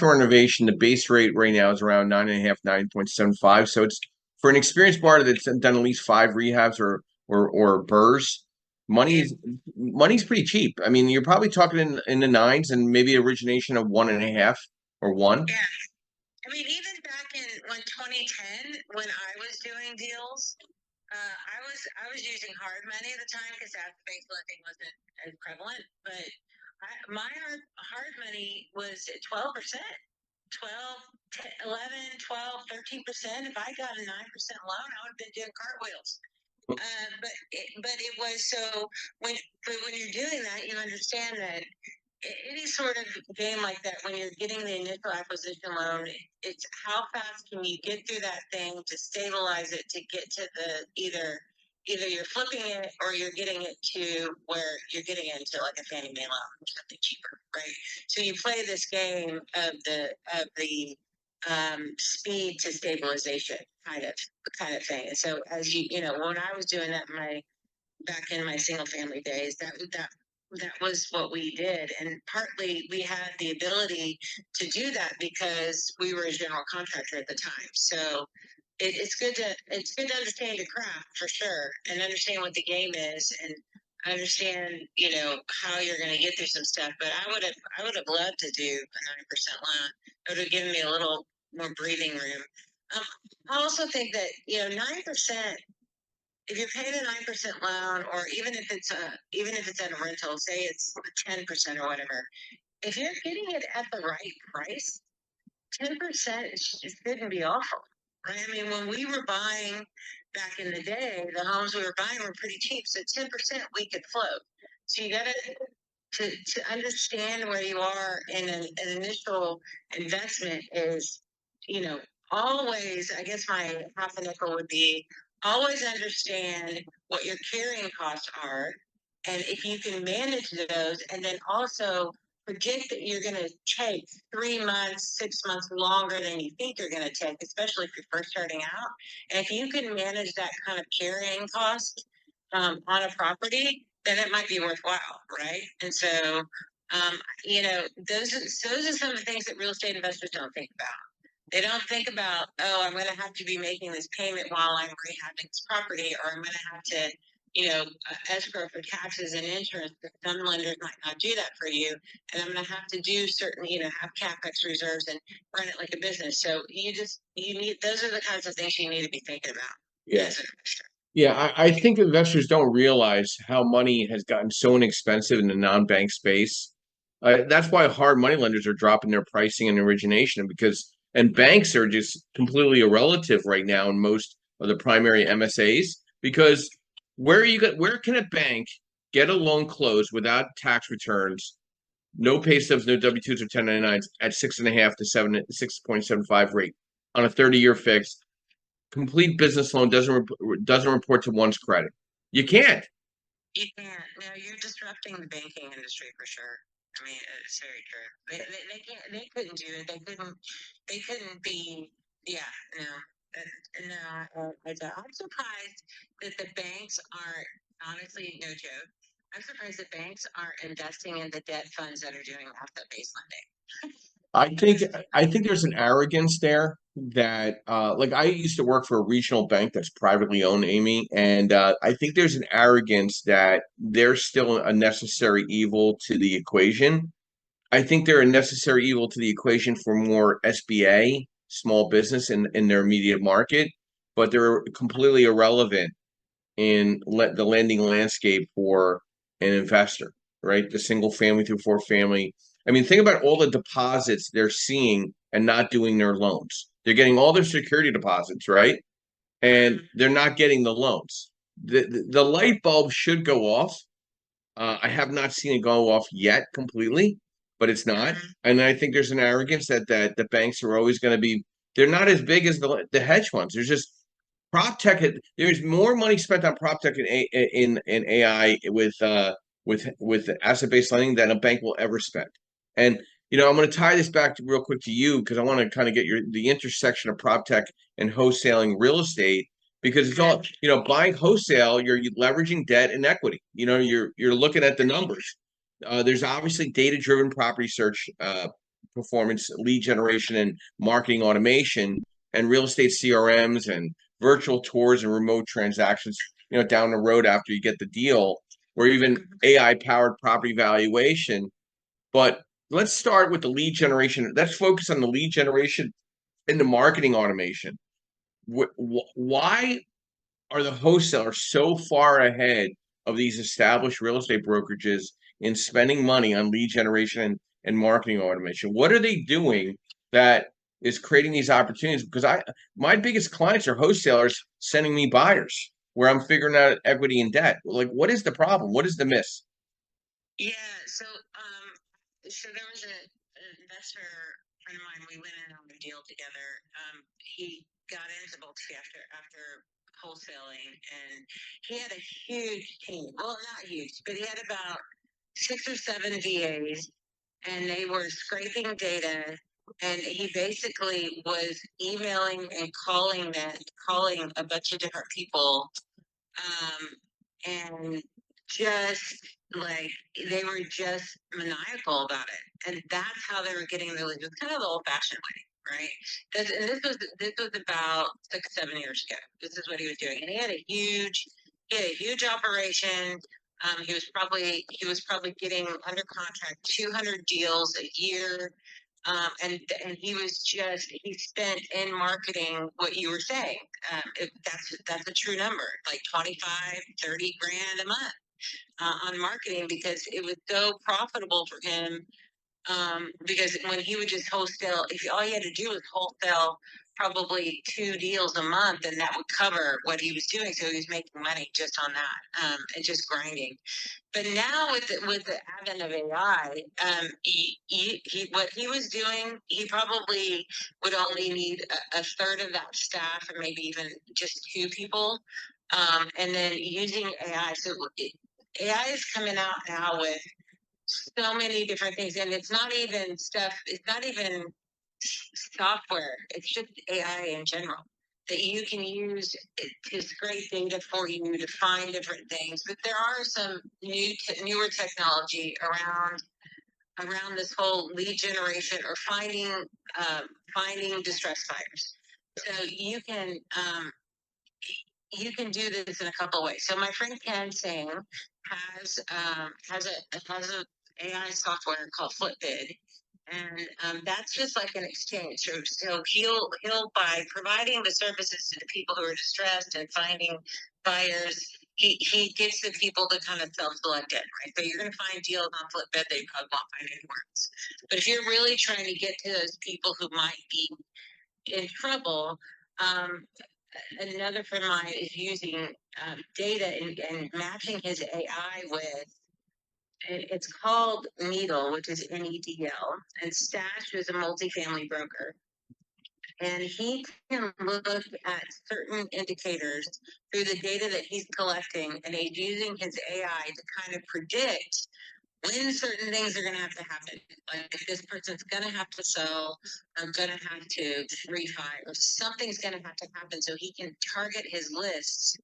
renovation, the base rate right now is around 9.5, 9.75. So it's for an experienced buyer that's done at least 5 rehabs or BRRRRs. Money's pretty cheap. I mean, you're probably talking in the 9s and maybe origination of 1.5 or 1. Yeah. I mean, even back in 2010, when I was doing deals, I was using hard money at the time because asset-based lending wasn't as prevalent. But my hard money was at 12%, 12, 11, 12, 13%. If I got a 9% loan, I would have been doing cartwheels. But it was so when you're doing that, you understand that any sort of game like that, when you're getting the initial acquisition loan, it's how fast can you get through that thing to stabilize it, to get to the either you're flipping it or you're getting it to where you're getting into like a Fannie Mae loan or something cheaper, right? So you play this game of the speed to stabilization kind of thing. And so as when I was doing that back in my single family days, that was what we did. And partly we had the ability to do that because we were a general contractor at the time. So it's good to understand your craft for sure, and understand what the game is, and understand how you're going to get through some stuff. But I would have loved to do a 9% loan. It would have given me a little more breathing room. I also think that 9%. if you're paying a 9% loan, or even if it's at a rental, say it's 10% or whatever, if you're getting it at the right price, 10% shouldn't be awful, right? I mean, when we were buying back in the day, the homes we were buying were pretty cheap, so 10% we could float. So you got to understand where you are in an initial investment is, always. I guess my half a nickel would be always understand what your carrying costs are, and if you can manage those, and then also predict that you're going to take 3 months, 6 months longer than you think you're going to take, especially if you're first starting out. And if you can manage that kind of carrying cost on a property, then it might be worthwhile, right? And so, those are some of the things that real estate investors don't think about. They don't think about, oh, I'm going to have to be making this payment while I'm rehabbing this property, or I'm going to have to, escrow for taxes and insurance. Some lenders might not do that for you, and I'm going to have to do certain, have capex reserves and run it like a business. So you need, those are the kinds of things you need to be thinking about. Yeah. Yeah, I think investors don't realize how money has gotten so inexpensive in the non-bank space. That's why hard money lenders are dropping their pricing and origination and banks are just completely irrelative right now in most of the primary MSAs because where can a bank get a loan closed without tax returns, no pay stubs, no W-2s or 1099s at 6.5 to 6.75 rate on a 30-year fix? Complete business loan doesn't report to one's credit. You can't. You can't. No, you're disrupting the banking industry for sure. I mean, it's very true. They can't. They couldn't do it. They couldn't be. Yeah. No. I'm surprised that the banks aren't. Honestly, no joke. I'm surprised that banks aren't investing in the debt funds that are doing asset-based lending. I think there's an arrogance there that like I used to work for a regional bank that's privately owned, Amy, and I think there's an arrogance that they're still a necessary evil to the equation. I think they're a necessary evil to the equation for more SBA, small business in their immediate market, but they're completely irrelevant in the lending landscape for an investor, right? The single family through four family. I mean, think about all the deposits they're seeing and not doing their loans. They're getting all their security deposits, right? And they're not getting the loans. The light bulb should go off. I have not seen it go off yet completely, but it's not. And I think there's an arrogance that the banks are always going to be. They're not as big as the hedge funds. There's just prop tech. There's more money spent on prop tech in AI with asset based lending than a bank will ever spend. And I'm going to tie this back real quick to you because I want to kind of get the intersection of prop tech and wholesaling real estate because it's all buying wholesale. You're leveraging debt and equity. You're looking at the numbers. There's obviously data driven property search, performance, lead generation, and marketing automation, and real estate CRMs and virtual tours and remote transactions, down the road after you get the deal, or even AI powered property valuation. But let's start with the lead generation. Let's focus on the lead generation and the marketing automation. Why are the wholesalers so far ahead of these established real estate brokerages in spending money on lead generation and marketing automation? What are they doing that is creating these opportunities? Because my biggest clients are wholesalers sending me buyers where I'm figuring out equity and debt. Like, what is the problem? What is the miss? Yeah, so there was an investor friend of mine. We went in on a deal together. He got into multi after wholesaling, and he had a huge team. Well, not huge, but he had about 6 or 7 VAs, and they were scraping data. And he basically was emailing and calling a bunch of different people, and just like they were just maniacal about it, and that's how they were getting the leads. It was kind of the old-fashioned way, right? And this was about 6, 7 years ago. This is what he was doing, and he had a huge operation. He was probably getting under contract 200 deals a year. And he was he spent in marketing what you were saying. That's a true number, like 25, 30 grand a month on marketing, because it was so profitable for him. Because when he would just wholesale, if all he had to do was wholesale probably 2 deals a month, and that would cover what he was doing. So he was making money just on that, and just grinding. But now with the advent of AI, what he was doing, he probably would only need a third of that staff, or maybe even just 2 people, and then using AI. So AI is coming out now with so many different things, and it's not even stuff. It's not even software. It's just AI in general that you can use to scrape data for you to find different things. But there are some newer technology around this whole lead generation, or finding distress buyers. So you can do this in a couple of ways. So my friend Ken Singh has a AI software called Flipbid, and that's just like an exchange. So he'll, by providing the services to the people who are distressed and finding buyers, he gets the people to kind of self-select it, right? So you're going to find deals on Flipbid that you probably won't find anywhere else. But if you're really trying to get to those people who might be in trouble, another friend of mine is using data and matching his AI with, it's called Needle, which is NEDL, and Stash is a multifamily broker. And he can look at certain indicators through the data that he's collecting, and he's using his AI to kind of predict when certain things are going to have to happen. Like if this person's going to have to sell, or going to have to refi, or something's going to have to happen, so he can target his lists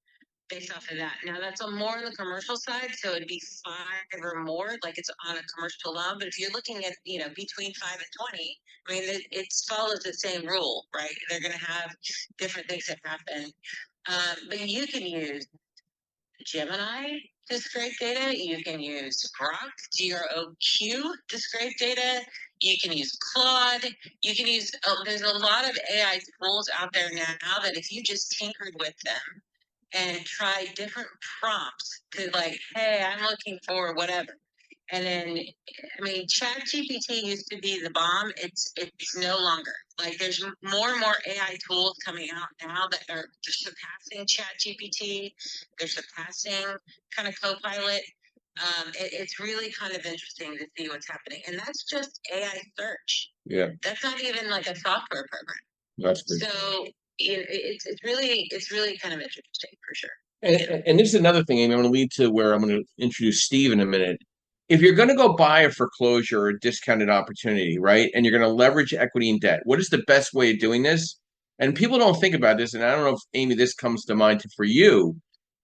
based off of that. Now that's more on the commercial side, so it'd be 5 or more, like it's on a commercial loan. But if you're looking at, between 5 and 20, I mean, it follows the same rule, right? They're going to have different things that happen. But you can use Gemini to scrape data. You can use Grok, GROQ, to scrape data. You can use Claude. You can use, there's a lot of AI tools out there now that if you just tinkered with them and try different prompts to, like, hey, I'm looking for whatever. And then, I mean, Chat GPT used to be the bomb. It's no longer. Like, there's more and more AI tools coming out now that are surpassing Chat GPT. They're surpassing kind of Copilot. It's really kind of interesting to see what's happening. And that's just AI search. Yeah. That's not even like a software program. That's good. So it's really kind of interesting for sure. And this is another thing, and I'm going to lead to where I'm going to introduce Steve in a minute. If you're going to go buy a foreclosure or a discounted opportunity, right, and you're going to leverage equity and debt, what is the best way of doing this? And people don't think about this, and I don't know if, Amy, this comes to mind for you.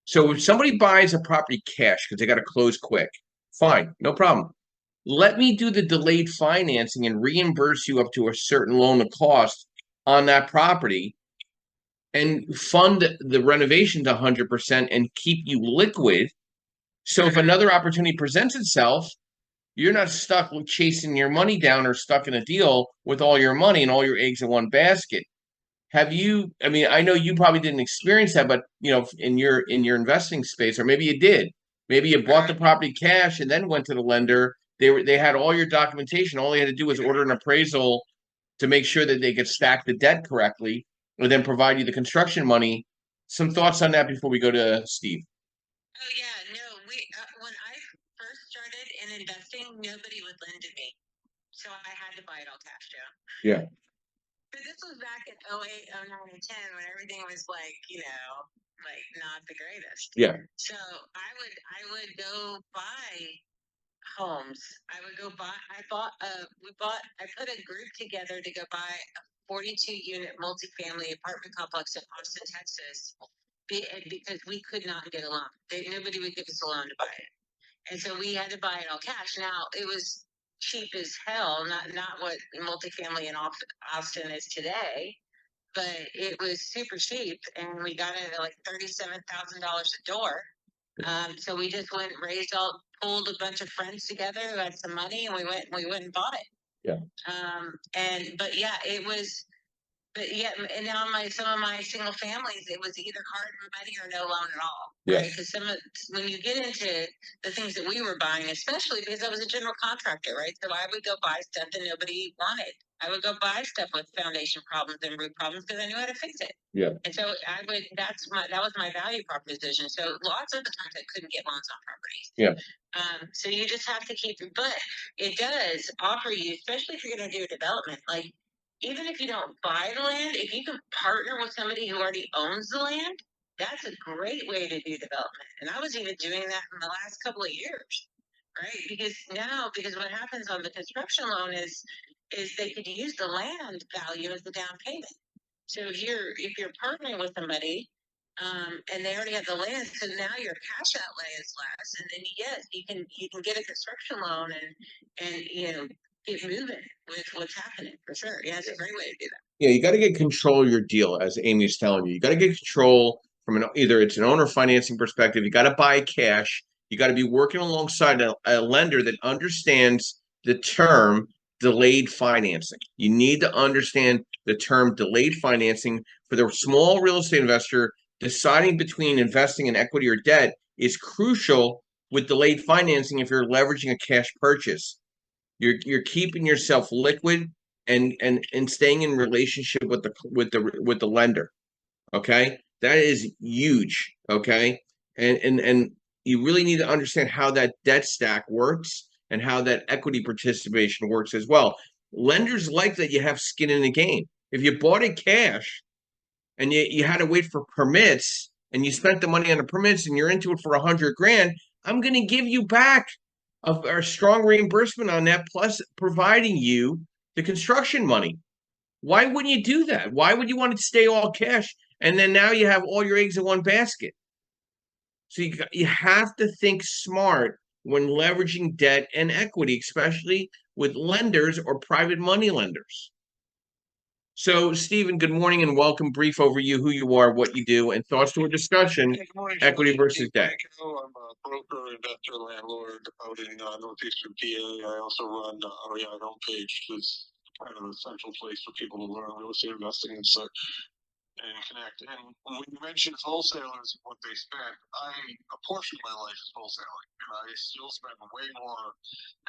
So if somebody buys a property cash because they got to close quick, fine, no problem. Let me do the delayed financing and reimburse you up to a certain loan of cost on that property, and fund the renovation to 100% and keep you liquid. So if another opportunity presents itself, you're not stuck with chasing your money down or stuck in a deal with all your money and all your eggs in one basket. Have you, I mean, I know you probably didn't experience that, but in your investing space, or maybe you did. Maybe you bought the property cash and then went to the lender. They had all your documentation. All they had to do was order an appraisal to make sure that they could stack the debt correctly, or then provide you the construction money. Some thoughts on that before we go to Steve? Oh yeah, no, when I first started in investing, nobody would lend to me, so I had to buy it all cash, Joe. Yeah. But this was back in 08, 09, and 10, when everything was like, like not the greatest. Yeah. So I would go buy homes. I would go buy. I put a group together to go buy a 42-unit multifamily apartment complex in Austin, Texas, because we could not get a loan. Nobody would give us a loan to buy it, and so we had to buy it all cash. Now it was cheap as hell, not what multifamily in Austin is today, but it was super cheap, and we got it at like $37,000 a door. So we just pulled a bunch of friends together who had some money, and we went and bought it. Yeah. But yeah, it was. But yeah, and now some of my single families, it was either hard money or no loan at all, Yeah. right? Because when you get into the things that we were buying, especially because I was a general contractor, right? So I would go buy stuff that nobody wanted. I would go buy stuff with foundation problems and roof problems because I knew how to fix it. Yeah. And so that was my value proposition. So lots of the times I couldn't get loans on properties. Yeah. So you just have to keep, but it does offer you, especially if you're going to do a development, like even if you don't buy the land, if you can partner with somebody who already owns the land, that's a great way to do development. And I was even doing that in the last couple of years, right? Because what happens on the construction loan is they could use the land value as the down payment. So if you're partnering with somebody, and they already have the land, so now your cash outlay is less, and then yes, you can get a construction loan and get moving with what's happening for sure. Yeah, it's a great way to do that. Yeah, you got to get control of your deal, as Amy's telling you. You got to get control from either it's an owner financing perspective. You got to buy cash. You got to be working alongside a lender that understands the term delayed financing. You need to understand the term delayed financing for the small real estate investor. Deciding between investing in equity or debt is crucial with delayed financing if you're leveraging a cash purchase. You're keeping yourself liquid and staying in relationship with the lender. Okay, that is huge. Okay, and you really need to understand how that debt stack works and how that equity participation works as well. Lenders like that you have skin in the game. If you bought it cash and you had to wait for permits and you spent the money on the permits and you're into it for $100,000, I'm going to give you back a strong reimbursement on that, plus providing you the construction money. Why wouldn't you do that? Why would you want to stay all cash and then now you have all your eggs in one basket? So you have to think smart when leveraging debt and equity, especially with lenders or private money lenders. So, Stephen, good morning and welcome. Brief overview, who you are, what you do, and thoughts to a discussion, Good morning, equity versus debt. I'm a broker, investor, landlord out in northeastern PA. I also run REI homepage, which is kind of a central place for people to learn real estate investing and such and connect. And when you mentioned wholesalers and what they spend, a portion of my life is wholesaling, and I still spend way more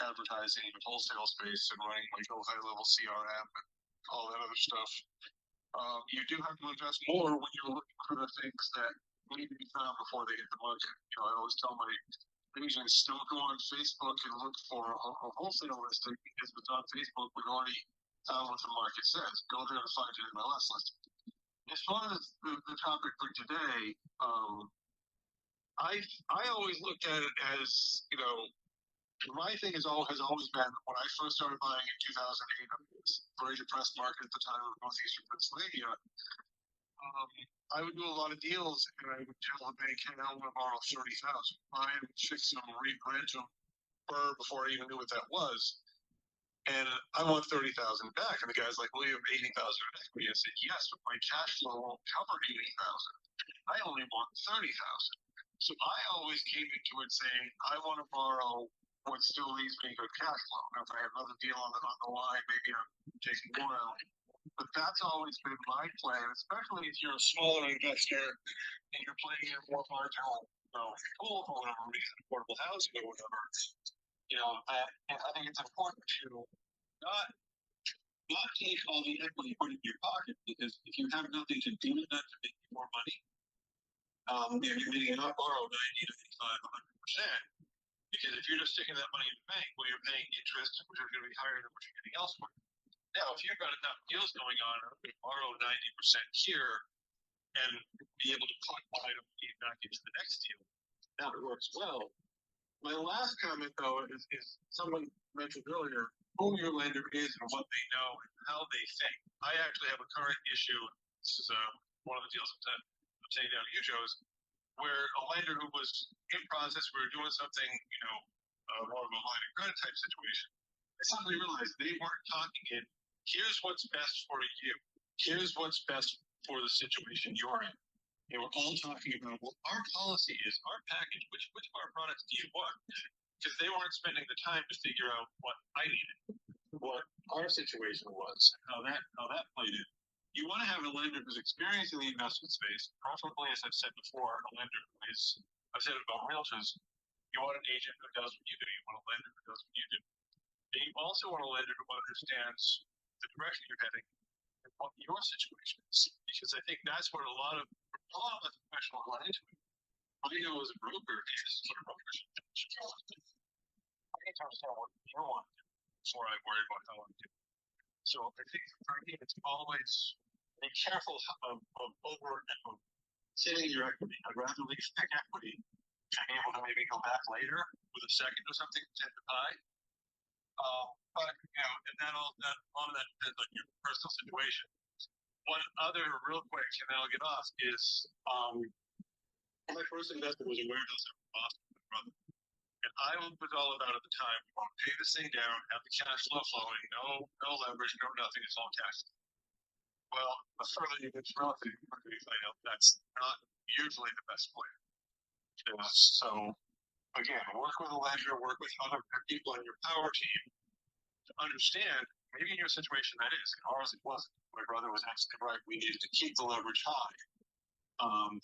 advertising in the wholesale space and running my high level CRM and all that other stuff. You do have to invest more when you're looking for the things that need to be found before they hit the market. I always tell my agents, don't go on Facebook and look for a wholesale listing because if it's on Facebook, we've already found what the market says. Go there and find an MLS listing. As far as the topic for today, I always looked at it as, my thing has always been, when I first started buying in 2008, it was a very depressed market at the time of northeastern Pennsylvania. I would do a lot of deals, and I would tell the bank, hey, I want to borrow $30,000. I would fix them, rent them, before I even knew what that was. And I want $30,000 back. And the guy's like, well, you have $80,000 in equity. I said, yes, but my cash flow won't cover $80,000. I only want $30,000. So I always came into it saying, I want to borrow what still leaves me good cash flow. Now, if I have another deal on the line, maybe I'm taking more out. But that's always been my plan, especially if you're a smaller investor and you're playing in more marginal pool for whatever reason, affordable housing or whatever. I think it's important to not take all the equity put in your pocket, because if you have nothing to do with that to make you more money, you not borrow 90 to 85, 100%. Because if you're just sticking that money in the bank, well, you're paying interest, which is going to be higher than what you're getting elsewhere. Now, if you've got enough deals going on, you borrow 90% here and be able to put what item back into the next deal. Now it works well. My last comment, though, is someone mentioned earlier who your lender is and what they know and how they think. I actually have a current issue. This is one of the deals I'm saying down to you, Joe's, where a lender who was in process, we were doing something, more of a line of credit type situation. I suddenly realized they weren't talking in, here's what's best for you. Here's what's best for the situation you're in. They were all talking about, well, our policy is our package. Which of our products do you want? Because they weren't spending the time to figure out what I needed. what our situation was, how that played in. You want to have a lender who's experienced in the investment space, preferably, as I've said before, a lender who is, I've said about realtors, you want an agent who does what you do, you want a lender who does what you do. And you also want a lender who understands the direction you're heading and what your situation is. Because I think that's where a lot of professionals run into it. I know as a broker, is what a broker should do. I need to understand what you want to do before I worry about how I do. So I think for me, it's always be careful of setting your equity. I'd rather leave thick equity and be able to maybe go back later with a second or something to buy. But and that depends on your personal situation. One other real quick, and then I'll get off, is my first investment was a warehouse in Boston with my brother. And I was all about at the time, we want to pay this thing down, have the cash flow flowing, no leverage, no nothing, it's all cash. Well, the further you get to relative, quickly you find out that's not usually the best plan. So again, work with a lender, work with other people on your power team to understand. Maybe in your situation that is. In ours it wasn't. My brother was absolutely right. We needed to keep the leverage high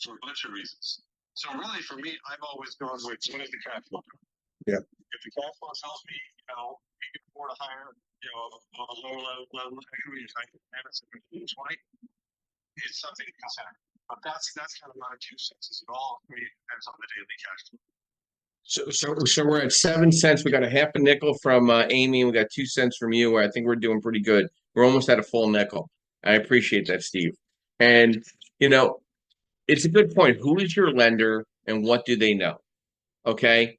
for a bunch of reasons. So really, for me, I've always gone with what is the cash flow? Yeah. If the cash flow tells me, we can afford a higher, a lower level equity, I can manage it 20. It's something to consider. But that's kind of my 2 cents. It all for me depends on the daily cash flow. So we're at 7 cents. We got a half a nickel from Amy, and we got 2 cents from you. I think we're doing pretty good. We're almost at a full nickel. I appreciate that, Steve. And it's a good point. Who is your lender, and what do they know? Okay,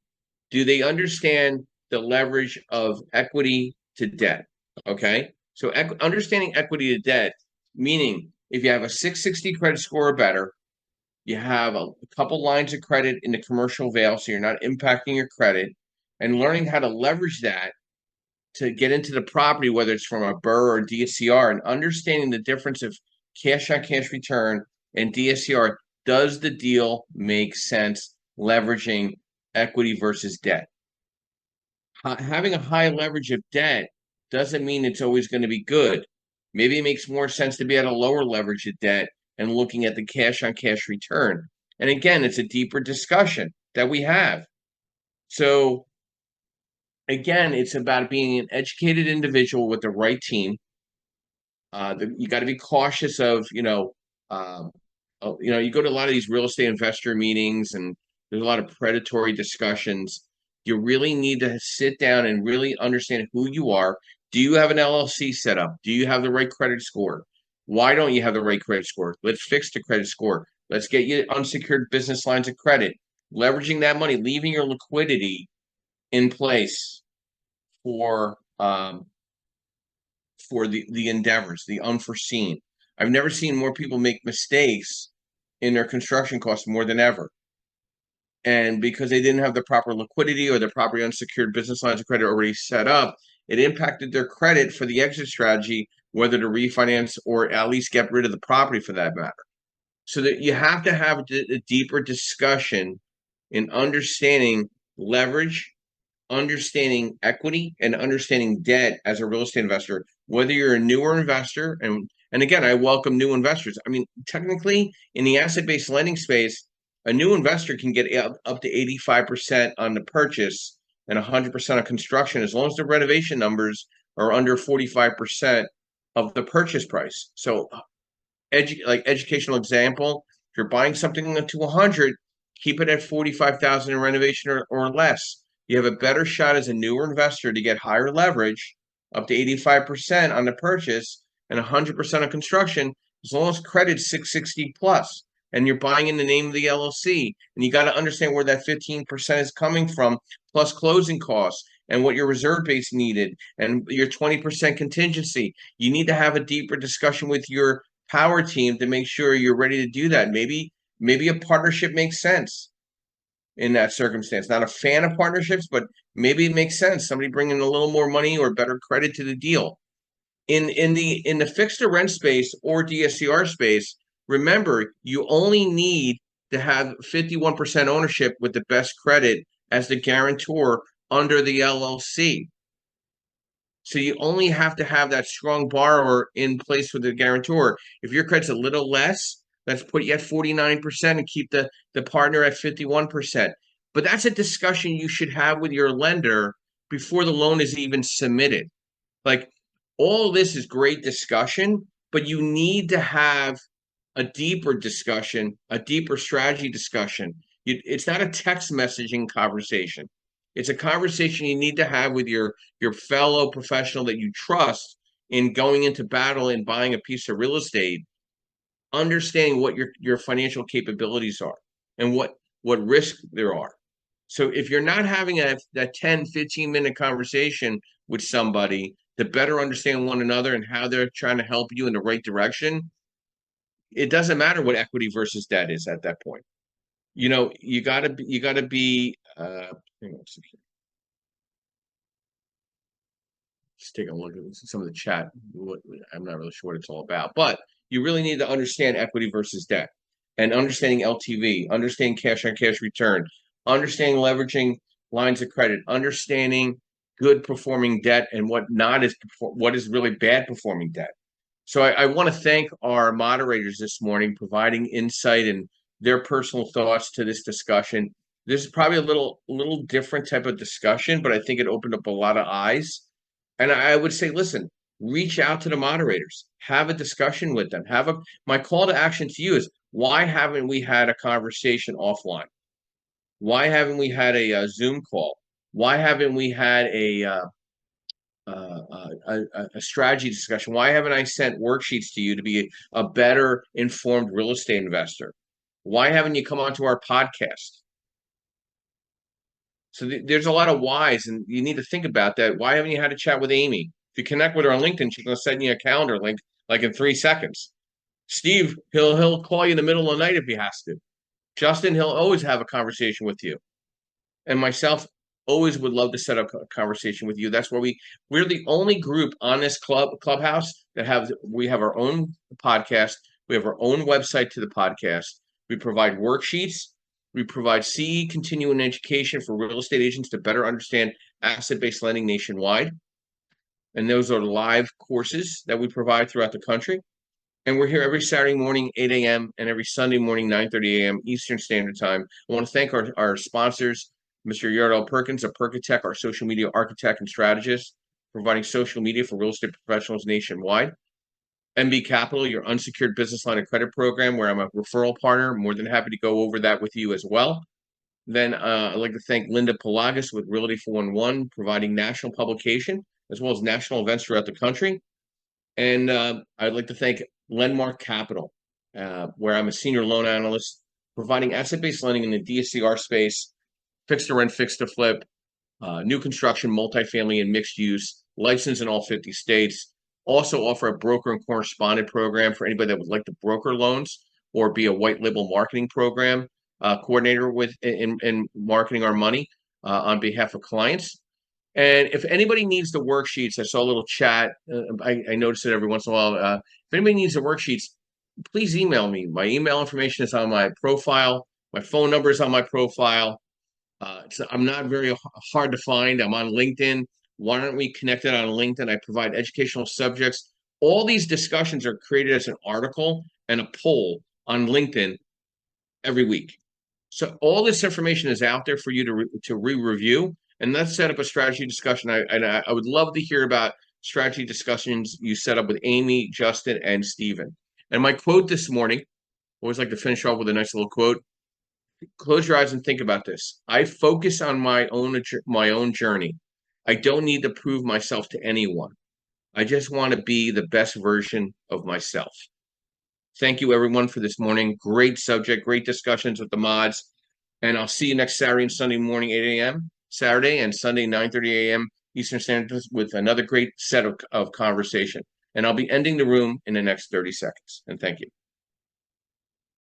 do they understand the leverage of equity to debt? Okay, so understanding equity to debt, meaning if you have a 660 credit score or better, you have a couple lines of credit in the commercial veil, so you're not impacting your credit, and learning how to leverage that to get into the property, whether it's from a BRRRR or DSCR, and understanding the difference of cash on cash return and DSCR. Does the deal make sense leveraging equity versus debt? Having a high leverage of debt doesn't mean it's always going to be good. Maybe it makes more sense to be at a lower leverage of debt and looking at the cash on cash return. And again, it's a deeper discussion that we have. So again, it's about being an educated individual with the right team. You got to be cautious of, you go to a lot of these real estate investor meetings and there's a lot of predatory discussions. You really need to sit down and really understand who you are. Do you have an LLC set up? Do you have the right credit score? Why don't you have the right credit score? Let's fix the credit score. Let's get you unsecured business lines of credit. Leveraging that money, leaving your liquidity in place for the endeavors, the unforeseen. I've never seen more people make mistakes in their construction costs more than ever. And because they didn't have the proper liquidity or the proper unsecured business lines of credit already set up, it impacted their credit for the exit strategy, whether to refinance or at least get rid of the property for that matter. So that you have to have a deeper discussion in understanding leverage, understanding equity, and understanding debt as a real estate investor, whether you're a newer investor, and again, I welcome new investors. I mean, technically, in the asset-based lending space, a new investor can get up to 85% on the purchase and 100% on construction, as long as the renovation numbers are under 45% of the purchase price. So, educational example, if you're buying something to 100, keep it at 45,000 in renovation or less. You have a better shot as a newer investor to get higher leverage, up to 85% on the purchase and 100% on construction, as long as credit's 660 plus, and you're buying in the name of the LLC. And you got to understand where that 15% is coming from, plus closing costs and what your reserve base needed and your 20% contingency. You need to have a deeper discussion with your power team to make sure you're ready to do that. Maybe a partnership makes sense in that circumstance. Not a fan of partnerships, but maybe it makes sense. Somebody bringing a little more money or better credit to the deal. In the fixed to rent space or DSCR space, remember, you only need to have 51% ownership with the best credit as the guarantor under the LLC. So you only have to have that strong borrower in place with the guarantor. If your credit's a little less, let's put you at 49% and keep the partner at 51%. But that's a discussion you should have with your lender before the loan is even submitted. Like, all this is great discussion, but you need to have a deeper discussion, a deeper strategy discussion. It's not a text messaging conversation. It's a conversation you need to have with your fellow professional that you trust in going into battle and buying a piece of real estate, understanding what your financial capabilities are and what risk there are. So if you're not having that 10, 15-minute conversation with somebody to better understand one another and how they're trying to help you in the right direction, it doesn't matter what equity versus debt is at that point. You gotta be hang on a second. Just take a look at some of the chat. I'm not really sure what it's all about, but you really need to understand equity versus debt and understanding LTV, understanding cash on cash return, understanding leveraging lines of credit, understanding good performing debt and what is really bad performing debt. So I want to thank our moderators this morning, providing insight and their personal thoughts to this discussion. This is probably a little different type of discussion, but I think it opened up a lot of eyes. And I would say, listen, reach out to the moderators, have a discussion with them. My call to action to you is, why haven't we had a conversation offline? Why haven't we had a Zoom call? Why haven't we had a strategy discussion? Why haven't I sent worksheets to you to be a better informed real estate investor? Why haven't you come onto our podcast? So there's a lot of whys, and you need to think about that. Why haven't you had a chat with Amy? If you connect with her on LinkedIn, she's going to send you a calendar link like in 3 seconds. Steve, he'll call you in the middle of the night if he has to. Justin, he'll always have a conversation with you. And myself, always would love to set up a conversation with you. That's where we're the only group on this clubhouse that we have our own podcast. We have our own website to the podcast. We provide worksheets. We provide CE continuing education for real estate agents to better understand asset-based lending nationwide. And those are live courses that we provide throughout the country. And we're here every Saturday morning, 8 a.m., and every Sunday morning, 9:30 a.m. Eastern Standard Time. I want to thank our sponsors, Mr. Yardell Perkins of Perkatech, our social media architect and strategist, providing social media for real estate professionals nationwide. MB Capital, your unsecured business line of credit program, where I'm a referral partner. More than happy to go over that with you as well. Then I'd like to thank Linda Pelagas with Realty 411, providing national publication as well as national events throughout the country. And I'd like to thank Lendmark Capital, where I'm a senior loan analyst, providing asset-based lending in the DSCR space, fixed to rent, fixed to flip, new construction, multifamily, and mixed use, licensed in all 50 states. Also offer a broker and correspondent program for anybody that would like to broker loans or be a white label marketing program coordinator in marketing our money on behalf of clients. And if anybody needs the worksheets, I saw a little chat. I noticed it every once in a while. If anybody needs the worksheets, please email me. My email information is on my profile. My phone number is on my profile. I'm not very hard to find. I'm on LinkedIn. Why aren't we connected on LinkedIn? I provide educational subjects. All these discussions are created as an article and a poll on LinkedIn every week. So all this information is out there for you to re-review, and let's set up a strategy discussion. I would love to hear about strategy discussions you set up with Amy, Justin, and Steven. And my quote this morning, I always like to finish off with a nice little quote. Close your eyes and think about this. I focus on my own journey. I don't need to prove myself to anyone. I just want to be the best version of myself. Thank you, everyone, for this morning. Great subject, great discussions with the mods. And I'll see you next Saturday and Sunday morning, 8 a.m. Saturday and Sunday, 9:30 a.m. Eastern Standard Time with another great set of conversation. And I'll be ending the room in the next 30 seconds. And thank you.